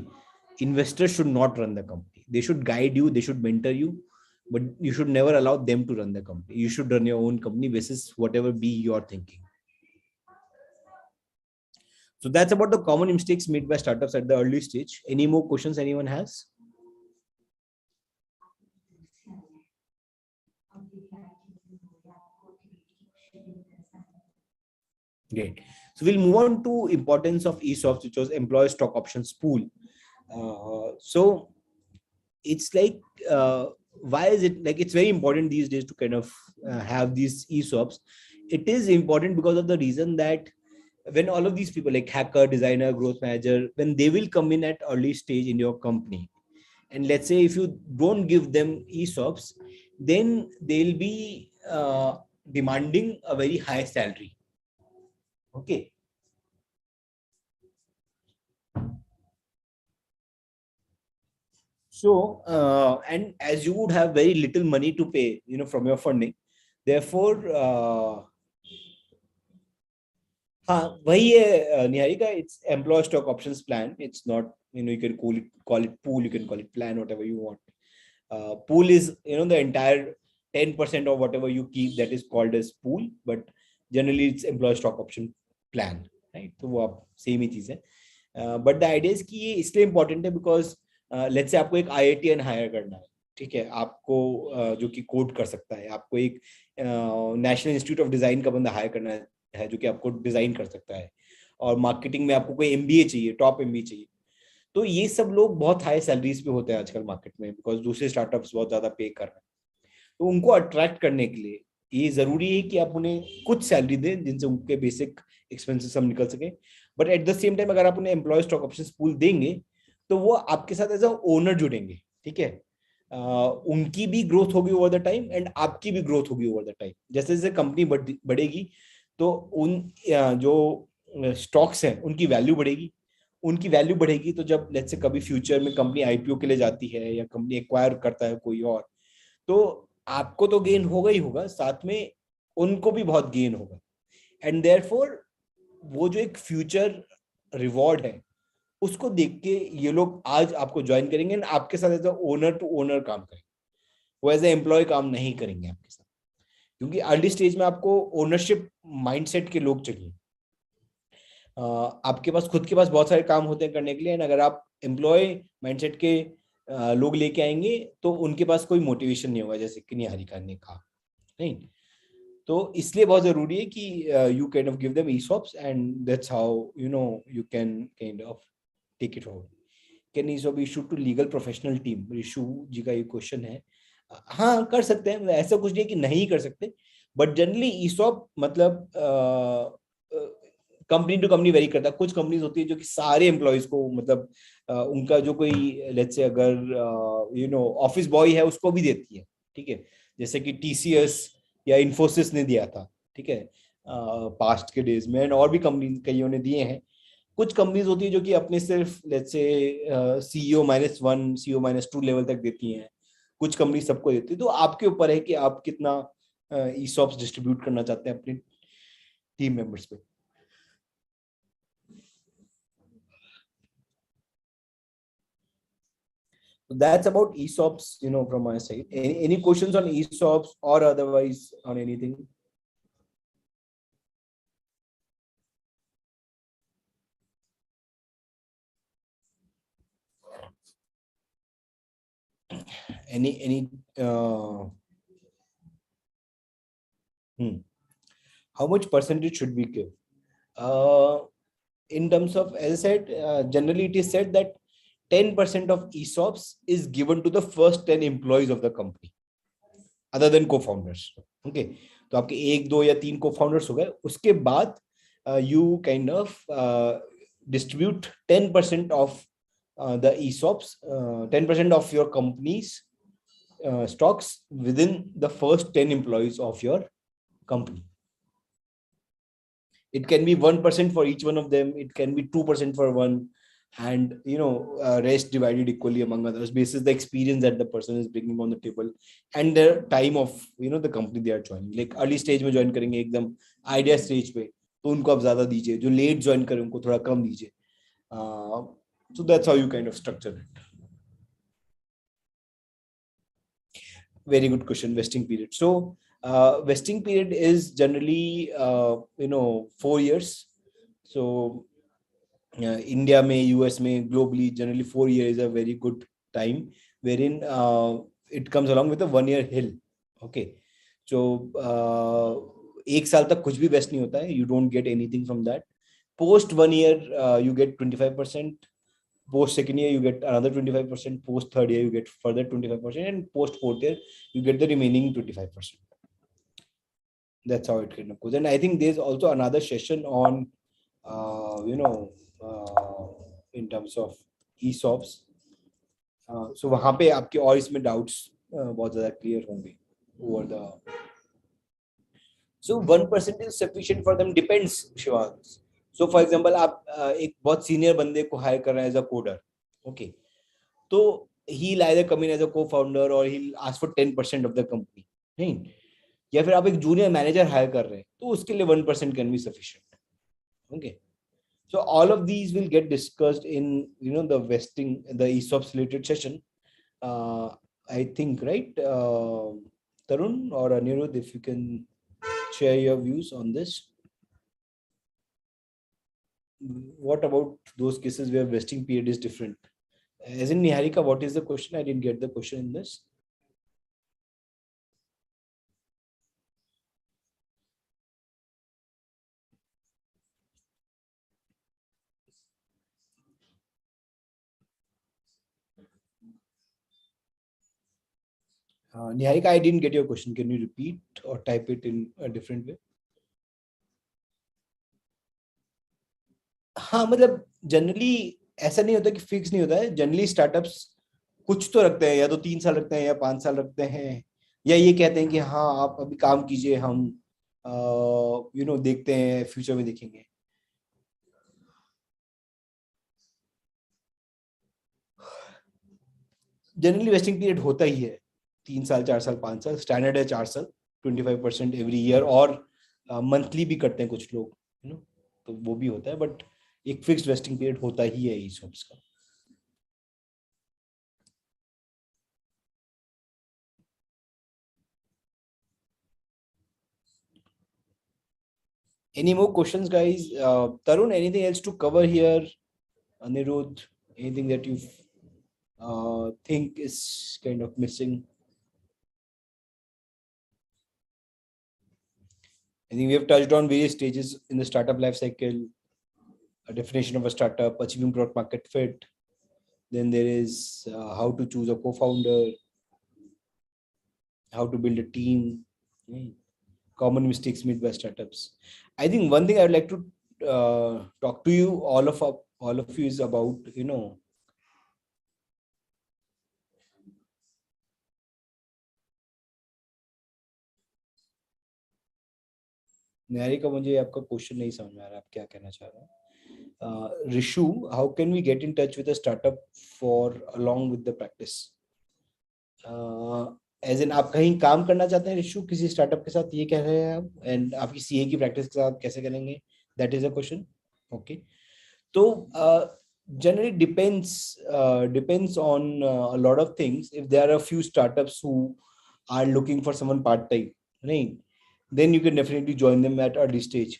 investors should not run the company. They should guide you, they should mentor you, but you should never allow them to run the company. You should run your own company basis whatever be your thinking. So that's about the common mistakes made by startups at the early stage. Any more questions anyone has? Great. So we'll move on to importance of ESOPs, which was employee stock options pool. So it's like, why is it like, it's very important these days to kind of have these ESOPs. It is important because of the reason that when all of these people like hacker, designer, growth manager, when they will come in at early stage in your company, and let's say if you don't give them ESOPs, then they'll be demanding a very high salary. Okay. So, and as you would have very little money to pay, from your funding, therefore, वही है Niharika, it's employee stock options plan. It's not, you can call it pool, you can call it plan, whatever you want. Pool is, the entire 10% of whatever you keep, that is called as pool, but generally it's employee stock option plan, right? तो वो आप same ही चीज है. But the idea is कि ये इसलिए important है because let's say आपको एक IITian hire करना है, ठीक है, आपको जो कि कोड कर सकता है, आपको एक नेशनल इंस्टीट्यूट ऑफ डिजाइन का बंदा हायर करना है जो कि आपको डिजाइन कर सकता है, और मार्केटिंग में आपको कोई MBA चाहिए, टॉप MBA चाहिए, तो ये सब लोग बहुत हाई सैलरीज पे होते हैं आजकल मार्केट में, बिकॉज दूसरे स्टार्टअप्स बहुत ज्यादा पे कर रहे हैं। तो उनको अट्रैक्ट करने के लिए ये जरूरी है कि आप उन्हें कुछ सैलरी दें जिनसे उनके बेसिक एक्सपेंसेस सब निकल सके, but at the same time अगर आप उन्हें एम्प्लॉय स्टॉक ऑप्शंस पूल देंगे तो वो आपके साथ एज अ ओनर जुड़ेंगे, ठीक है। उनकी भी ग्रोथ होगी ओवर द टाइम एंड आपकी भी ग्रोथ होगी ओवर द टाइम। जैसे जैसे कंपनी बढ़ेगी तो उन जो स्टॉक्स हैं उनकी वैल्यू बढ़ेगी, उनकी वैल्यू बढ़ेगी तो जब लेट्स से कभी फ्यूचर में कंपनी IPO के लिए जाती है या कंपनी एक्वायर करता है कोई और, तो आपको तो गेन होगा ही होगा, साथ में उनको भी बहुत गेन होगा। एंड देयरफॉर वो जो एक फ्यूचर रिवॉर्ड है उसको देख के ये लोग आज आपको ज्वाइन करेंगे एंड आपके साथ एज ओनर टू ओनर काम करेंगे, वो एज ए एम्प्लॉय काम नहीं करेंगे आपके साथ, क्योंकि अर्ली स्टेज में आपको ओनरशिप माइंडसेट के लोग चाहिए। आपके पास खुद के पास बहुत सारे काम होते हैं करने के लिए, एंड अगर आप एम्प्लॉय माइंडसेट के लोग लेके आएंगे तो उनके पास कोई मोटिवेशन नहीं होगा, जैसे कि निहारिका ने कहा, नहीं। तो इसलिए बहुत जरूरी है कि you kind of give them ESOPs and that's how you can kind of take it forward. Can ESOP issue to legal professional team? Rishu ji का ये क्वेश्चन है। हाँ, कर सकते हैं, ऐसा कुछ नहीं कि नहीं कर सकते, बट जनरली ESOP मतलब कंपनी टू कंपनी वेरी करता है। कुछ कंपनीज होती है जो कि सारे एम्प्लॉयज को मतलब उनका जो कोई लेट्स से अगर ऑफिस बॉय है उसको भी देती है, ठीक है, जैसे कि TCS या इन्फोसिस ने दिया था, ठीक है, पास्ट के डेज में, और भी कंपनी कईयों ने दिए हैं। कुछ कंपनीज होती है जो कि अपने सिर्फ let's say CEO-1 CEO-2 level तक देती हैं, कुछ कंपनी सबको देती है। तो आपके ऊपर है कि आप कितना ESOPs डिस्ट्रीब्यूट करना चाहते हैं अपने टीम मेंबर्स पे। So that's about ESOPs, from my side. Any questions on ESOPs or otherwise on anything? Any how much percentage should we give? In terms of, as I said, generally it is said that 10% of ESOPs is given to the first 10 employees of the company, other than co-founders. Okay, तो आपके 1, 2 या 3 co-founders हो गए, उसके बाद you kind of distribute 10% of the ESOPs, 10% of your company's stocks within the first 10 employees of your company. It can be 1% for each one of them. It can be 2% for one. and rest divided equally among others basis the experience that the person is bringing on the table and the time of the company they are joining. Like early stage में join करेंगे एकदम idea stage पे तो उनको आप ज्यादा दीजिए, जो late join करें उनको थोड़ा कम दीजिए. So that's how you kind of structure it. Very good question. Vesting period. So vesting period is generally 4 years. So India may, US may, globally, generally 4 years is a very good time wherein it comes along with a 1 year hill. Okay. So एक साल तक कुछ भी waste नहीं होता है. You don't get anything from that. Post 1 year, you get 25%. Post second year, you get another 25%. Post third year, you get further 25%. And post fourth year, you get the remaining 25%. That's how it kind of goes. And I think there's also another session on, in terms of ESOPs. So वहाँ पे आपके और इसमें doubts बहुत ज़्यादा clear होंगे over the. So 1% is sufficient for them. Depends, Shivans. So for example, आप एक बहुत senior बंदे को hire कर रहे हैं as a coder, okay? तो he'll either come in as a co-founder or he'll ask for 10% of the company, नहीं? या फिर आप एक junior manager hire कर रहे हैं, तो उसके लिए 1% can be sufficient, okay? So all of these will get discussed in the vesting, the ESOPs related session. I think, right, Tarun or Anuruddh, if you can share your views on this. What about those cases where vesting period is different? As in Niharika, what is the question? I didn't get the question in this. Niharika, I didn't get your question. Can you repeat or type it in a different way? हाँ, मतलब generally ऐसा नहीं होता कि fix नहीं होता है. Generally startups कुछ तो रखते हैं, या तो 3 साल रखते हैं या 5 साल रखते हैं, या ये कहते हैं कि हाँ आप अभी काम कीजिए, हम देखते हैं, फ्यूचर में देखेंगे. जनरली वेस्टिंग पीरियड होता ही है 3 साल, 4 साल, 5 साल. स्टैंडर्ड है 4 साल, 25% एवरी ईयर, और मंथली भी करते हैं कुछ लोग, तो वो भी होता है. बट एक फिक्स्ड वेस्टिंग पीरियड होता ही है ESOPs का. Any more questions, guys? Tarun, anything else to cover here? Anuruddh, anything that you think is kind of missing? I think we have touched on various stages in the startup life cycle, a definition of a startup, achieving product market fit. Then there is how to choose a co-founder, how to build a team, common mistakes made by startups. I think one thing I would like to talk to you, all of you, is about, Niharika, मुझे आपका question नहीं समझ में आ रहा, आप क्या कहना चाह रहे हैं? Rishu, how can we get in touch with a startup for along with the practice? As in, आप कहीं काम करना चाहते हैं रिशु किसी स्टार्टअप के साथ, ये कह रहे हैं आप, एंड आपकी सीए की प्रैक्टिस के साथ कैसे करेंगे? That is a question. Okay, तो generally depends on a lot of things. If there are a few startups who are looking for someone part time, right, then you can definitely join them at early stage.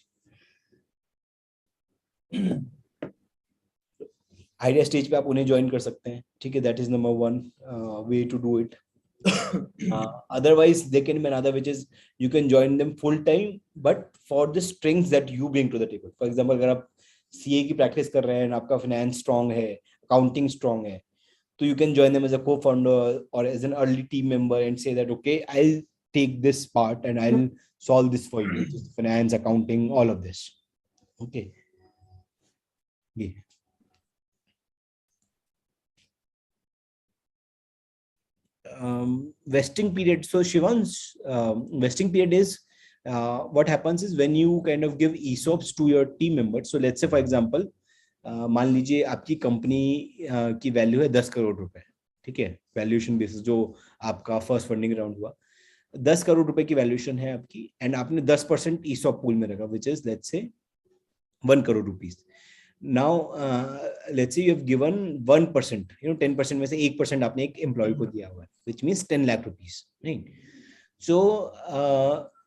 Idea stage पे आप उन्हें join कर सकते हैं, ठीक है. That is number 1 way to do it. Otherwise there can be another, which is you can join them full time, but for the strengths that you bring to the table. For example, अगर आप CA की practice कर रहे हैं, आपका finance strong है, accounting strong है, तो you can join them as a co-founder or as an early team member and say that okay, I'll take this part and I'll solve this for you, just finance, accounting, all of this. Okay. Yeah. Vesting period. So Shivan's vesting period is what happens is when you kind of give ESOPs to your team members. So let's say, for example, मान लीजिए आपकी company की value है 10 करोड़ रुपए, ठीक है, valuation basis जो आपका फर्स्ट फंडिंग राउंड हुआ, 10 करोड़ रुपए की वैल्यूएशन है आपकी, एंड आपने 10% ईसॉप पूल में रखा, which is let's say 1 crore rupees. Now let's say you have given 1%, 10% में से 1% आपने एक एम्प्लॉय को दिया हुआ है, विच मीन्स 10 लाख रुपीज, नहीं. सो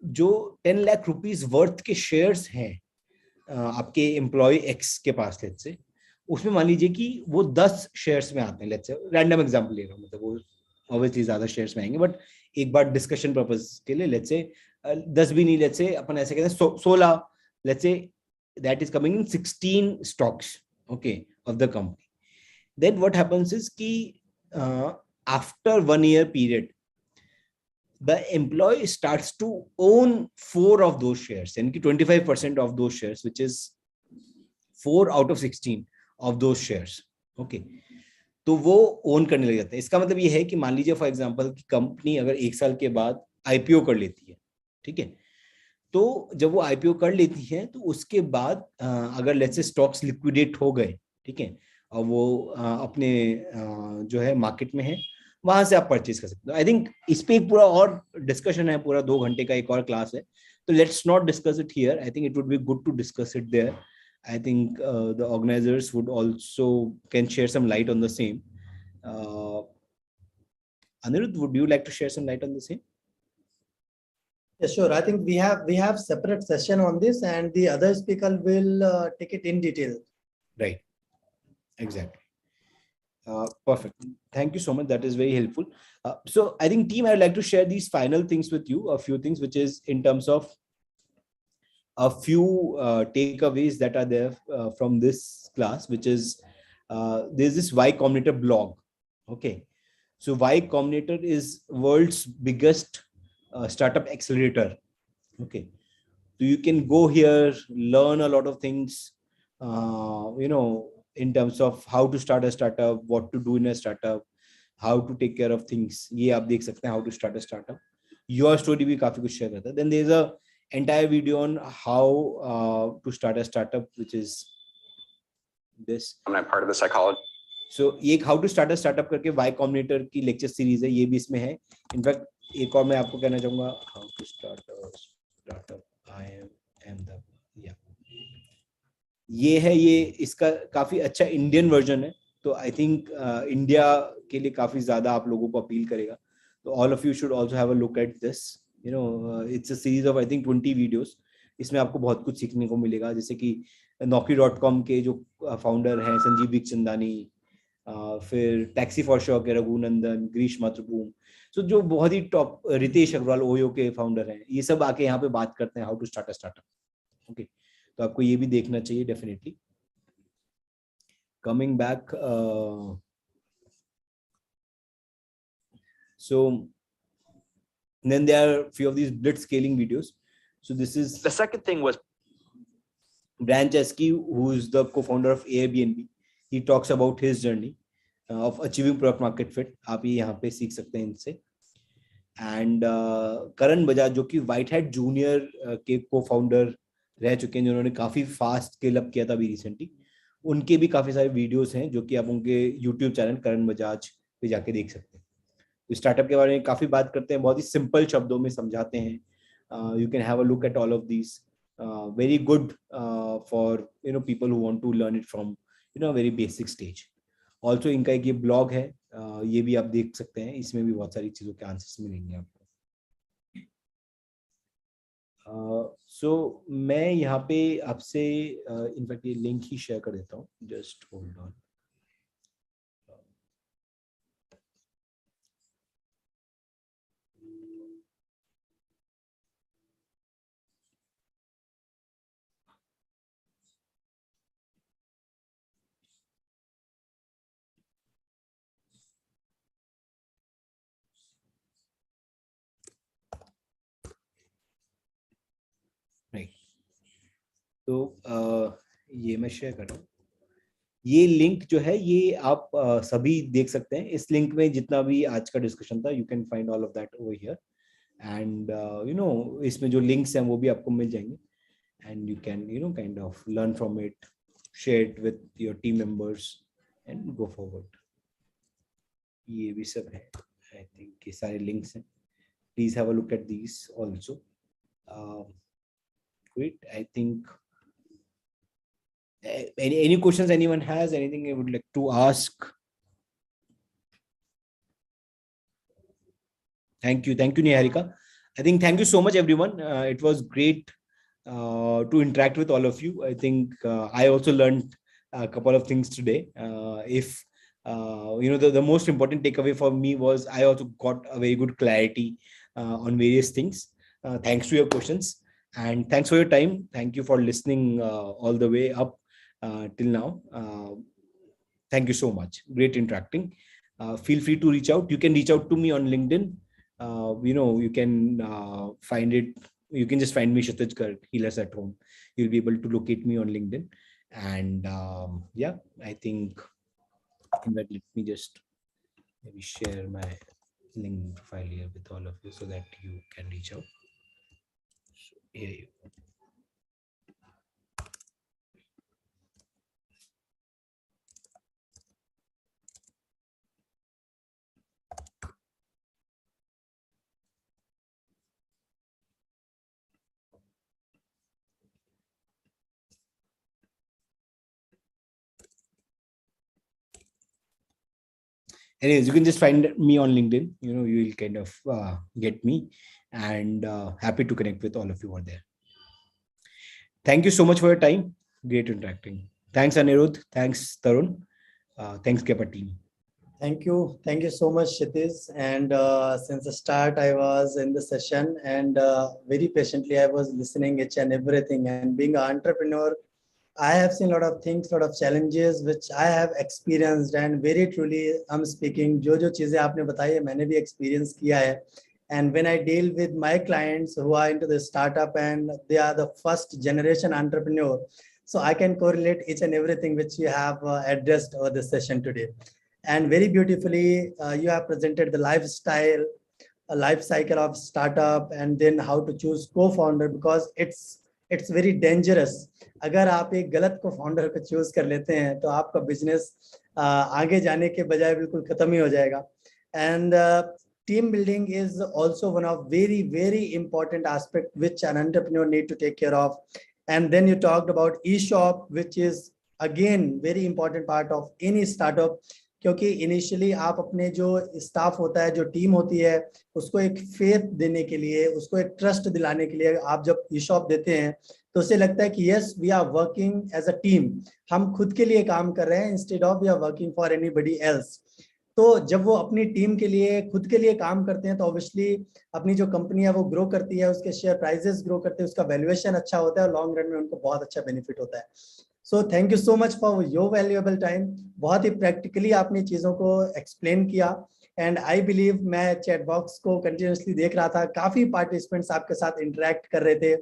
जो 10 लाख रुपीज वर्थ के शेयर्स हैं आपके एम्प्लॉय एक्स के पास, लेट्स से उसमें मान लीजिए कि वो 10 शेयर्स में आते हैं, लेट्स से रैंडम एग्जांपल ले रहा हूँ, मतलब वो ऑब्वियसली ज्यादा शेयर्स में आएंगे, बट एक बार डिस्कशन पर्पस के लिए लेट्स से 10 भी नहीं, लेट्स से अपन ऐसे कहते हैं 16, let's say that is coming in 16 stocks, okay, of the company. Then what happens is ki after 1 year period the employee starts to own 4 of those shares, and 25% of those shares, which is 4 out of 16 of those shares, okay. तो वो own करने लग जाते हैं. इसका मतलब ये है कि मान लीजिए फॉर एग्जांपल कि कंपनी अगर 1 साल के बाद आईपीओ कर लेती है, ठीक है, तो जब वो आईपीओ कर लेती है तो उसके बाद अगर लेट्स से स्टॉक्स लिक्विडेट हो गए, ठीक है, और वो अपने जो है मार्केट में है, वहां से आप परचेज कर सकते हो. आई थिंक इस पे एक पूरा और डिस्कशन है, पूरा 2 घंटे का एक और क्लास है, तो let's not discuss it here. I think it would be good to discuss it there. I think the organisers would also can share some light on the same. Anirudh, would you like to share some light on the same? Yeah, sure. I think we have separate session on this, and the other speaker will take it in detail. Right. Exactly. Perfect. Thank you so much. That is very helpful. So I think team, I'd like to share these final things with you, a few things, which is in terms of a few takeaways that are there from this class, which is there's this Y Combinator blog. Okay. So Y Combinator is world's biggest startup accelerator. Okay, so you can go here, learn a lot of things, in terms of how to start a startup, what to do in a startup, how to take care of things. ये आप देख सकते हैं, how to start a startup. Your story भी काफी कुछ share करता है. Then there's a entire video on how to start a startup, which is this. I'm not part of the psychology. So ये how to start a startup करके Y Combinator की lecture series है, ये भी इसमें है. इनफैक्ट एक और मैं आपको कहना चाहूंगा, how to start a startup, I am the, या ये है, ये इसका काफी अच्छा इंडियन वर्जन है, तो आई थिंक इंडिया के लिए काफी ज्यादा आप लोगों को अपील करेगा. तो all of you should also have a look at this. It's a series of I think 20 videos. इसमें आपको बहुत कुछ सीखने को मिलेगा, जैसे कि Naukri.com के जो फाउंडर हैं संजीव बिखचंदानी, फिर टैक्सी फॉर शो के रघुनंदन, ग्रीश मातृभूम, सो जो बहुत ही टॉप, रितेश अग्रवाल ओयो के फाउंडर हैं, ये सब आके यहाँ पे बात करते हैं how to start a startup. Okay, तो आपको ये भी देखना चाहिए definitely. Coming back, so then there are few of these blitz scaling videos. So this is the second thing was Brian Chesky, who is the co-founder of Airbnb. He talks about his journey of achieving product market fit. आप ये यहाँ पे सीख सकते हैं इनसे. And करण बजाज, जो कि व्हाइट हैट जूनियर के को-फाउंडर रह चुके हैं, जिन्होंने काफी फास्ट स्केल अप किया था अभी रिसेंटली, उनके भी काफी सारे वीडियोस हैं जो कि आप उनके यूट्यूब चैनल करण बजाज पे जाके देख सकते हैं. तो स्टार्टअप के बारे में काफी बात करते हैं, बहुत ही सिंपल शब्दों में समझाते हैं. You can have a look at all of these. Very good for people who want to learn it from very basic stage. Also इनका एक ये ब्लॉग है, ये भी आप देख सकते हैं, इसमें भी बहुत सारी चीजों के आंसर्स मिलेंगे आपको. सो मैं यहाँ पे आपसे इनफैक्ट ये लिंक ही शेयर कर देता हूँ, जस्ट होल्ड ऑन. नहीं, तो ये मैं शेयर कर रहा हूँ. ये लिंक जो है ये आप सभी देख सकते हैं. इस लिंक में जितना भी आज का डिस्कशन था, you can find all of that over here. And इसमें जो लिंक्स हैं वो भी आपको मिल जाएंगे, and you can kind of learn from it, share it with your team members and go forward. ये भी सब है, I think ये सारे links हैं. Please have a look at these also. Great. I think any questions anyone has, anything I would like to ask? Thank you, Niharika. I think thank you so much, everyone. It was great to interact with all of you. I think I also learned a couple of things today. If the most important takeaway for me was I also got a very good clarity on various things. Thanks to your questions and thanks for your time. Thank you for listening all the way up till now. Thank you so much. Great interacting. Feel free to reach out. You can reach out to me on LinkedIn. You can find it. You can just find me Kshitij Garg, Healers at Home. You'll be able to locate me on LinkedIn. And yeah, I think let me just maybe share my LinkedIn profile here with all of you so that you can reach out. So here you go. Anyways, you can just find me on LinkedIn. You will kind of get me, and happy to connect with all of you over there. Thank you so much for your time. Great interacting. Thanks, Anuruddh. Thanks, Tarun. Thanks, GEPA team. Thank you so much, Kshitij. And since the start, I was in the session, and very patiently I was listening each and everything. And being an entrepreneur, I have seen a lot of things, lot of challenges which I have experienced, and very truly I'm speaking, जो चीजें आपने बताई है मैंने भी experience किया है. And when I deal with my clients who are into the startup and they are the first generation entrepreneur, so I can correlate each and everything which you have addressed over this session today. And very beautifully, you have presented the lifestyle, a life cycle of startup, and then how to choose co-founder, because it's very dangerous. अगर आप एक गलत को founder को choose कर लेते हैं तो आपका बिजनेस आगे जाने के बजाय बिल्कुल खत्म ही हो जाएगा. And team building is also one of very important aspect which an entrepreneur need to take care of. And then you talked about e-shop, which is again very important part of any startup, क्योंकि initially आप अपने जो staff होता है, जो team होती है, उसको एक फेथ देने के लिए, उसको एक ट्रस्ट दिलाने के लिए आप जब ई शॉप देते हैं तो उसे लगता है कि yes we are working as a team, हम खुद के लिए काम कर रहे हैं instead of we are working for anybody else. तो जब वो अपनी टीम के लिए, खुद के लिए काम करते हैं तो ऑब्वियसली अपनी जो कंपनी है वो ग्रो करती है, उसके शेयर प्राइसेस ग्रो करते हैं, उसका वैल्यूएशन अच्छा होता है और लॉन्ग रन में उनको बहुत अच्छा बेनिफिट होता है. सो thank you so much for your valuable time. बहुत ही प्रैक्टिकली आपने चीज़ों को एक्सप्लेन किया. एंड आई बिलीव मैं चैट बॉक्स को कंटिन्यूसली देख रहा था, काफ़ी पार्टिसिपेंट्स आपके साथ इंटरेक्ट कर रहे थे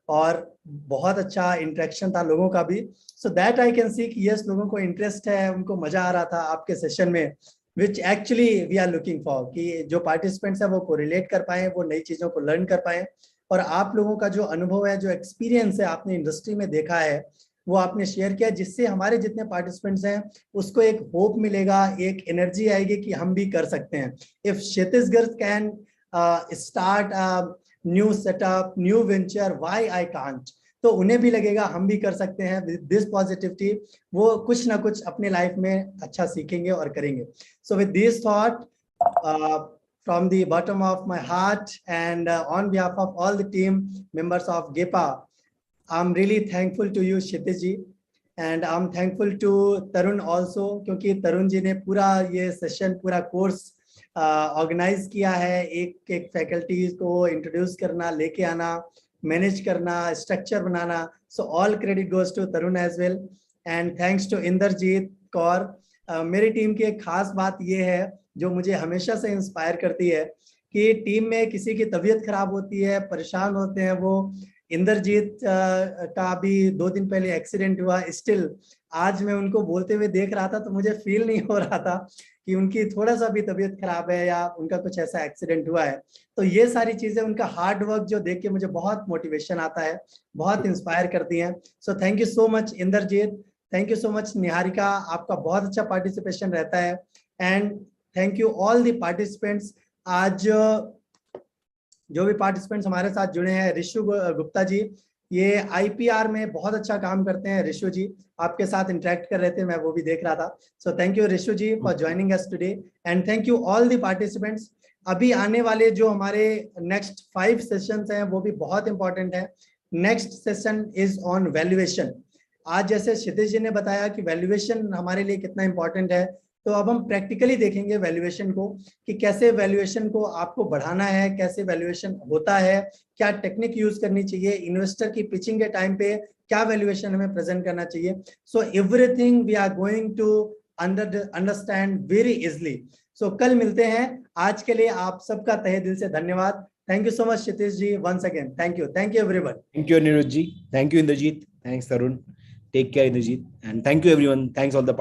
और बहुत अच्छा इंटरेक्शन था लोगों का भी. So that I can see कि यस लोगों को इंटरेस्ट है, उनको मज़ा आ रहा था आपके सेशन में, which actually we are looking for, कि जो पार्टिसिपेंट्स हैं वो कोरिलेट कर पाएँ, वो नई चीज़ों को लर्न कर पाएँ. और आप लोगों का जो अनुभव है, जो एक्सपीरियंस है, आपने इंडस्ट्री में देखा है, वो आपने शेयर किया, जिससे हमारे जितने पार्टिसिपेंट्स हैं उसको एक होप मिलेगा, एक एनर्जी आएगी कि हम भी कर सकते हैं. If Kshitij Garg can start new setup, new venture, why I can't, तो उन्हें भी लगेगा हम भी कर सकते हैं. विद दिस पॉजिटिविटी वो कुछ ना कुछ अपने लाइफ में अच्छा सीखेंगे और करेंगे. So with this thought, from the bottom of my heart and on behalf of all the team members of GEPA, I'm really thankful to you, Kshitij ji, and I'm thankful to Tarun also, क्योंकि तरुण जी ने पूरा ये session, पूरा course organise किया है. एक एक faculty को इंट्रोड्यूस करना, लेके आना, मैनेज करना, स्ट्रक्चर बनाना. So all credit goes to Tarun as well. And thanks to Inderjeet Kaur. मेरी टीम की एक खास बात ये है जो मुझे हमेशा से इंस्पायर करती है कि टीम में किसी की तबीयत खराब होती है, परेशान होते हैं, वो इंद्रजीत का भी 2 दिन पहले एक्सीडेंट हुआ, स्टिल आज मैं उनको बोलते हुए देख रहा था तो मुझे फील नहीं हो रहा था कि उनकी थोड़ा सा भी तबीयत खराब है या उनका कुछ ऐसा एक्सीडेंट हुआ है. तो ये सारी चीजें, उनका हार्ड वर्क जो देख के मुझे बहुत मोटिवेशन आता है, बहुत इंस्पायर करती हैं. So thank you so much Inderjeet, thank you so much Niharika, आपका बहुत अच्छा पार्टिसिपेशन रहता है। And thank you all the participants. आज जो भी पार्टिसिपेंट्स हमारे साथ जुड़े हैं, ऋषु गुप्ता जी, ये आईपीआर में बहुत अच्छा काम करते हैं। ऋषु जी आपके साथ इंटरेक्ट कर रहे थे, मैं वो भी देख रहा था। So thank you Rishu ji for joining us today, and thank you all the participants. अभी आने वाले जो हमारे नेक्स्ट 5 सेशंस हैं वो भी बहुत इंपॉर्टेंट है। Next session is on valuation. आज जैसे क्षितिज जी ने बताया कि वैल्यूएशन हमारे लिए कितना इंपॉर्टेंट है, तो अब हम प्रैक्टिकली देखेंगे वैल्यूएशन को कि कैसे वैल्यूएशन को आपको बढ़ाना है, कैसे वैल्यूएशन होता है, क्या टेक्निक यूज करनी चाहिए, इन्वेस्टर की पिचिंग के टाइम पे क्या वैल्यूएशन हमें प्रेजेंट करना चाहिए। So everything we are going to understand very easily. So कल मिलते हैं। आज के लिए आप सबका तहे दिल से धन्यवाद। Thank you so much Kshitij ji, once again thank you everyone. Thank you, Anirudh ji. Thank you, Indrajit. Thanks, Tarun. Take care, Indrajit. And thank you, everyone. Thanks all the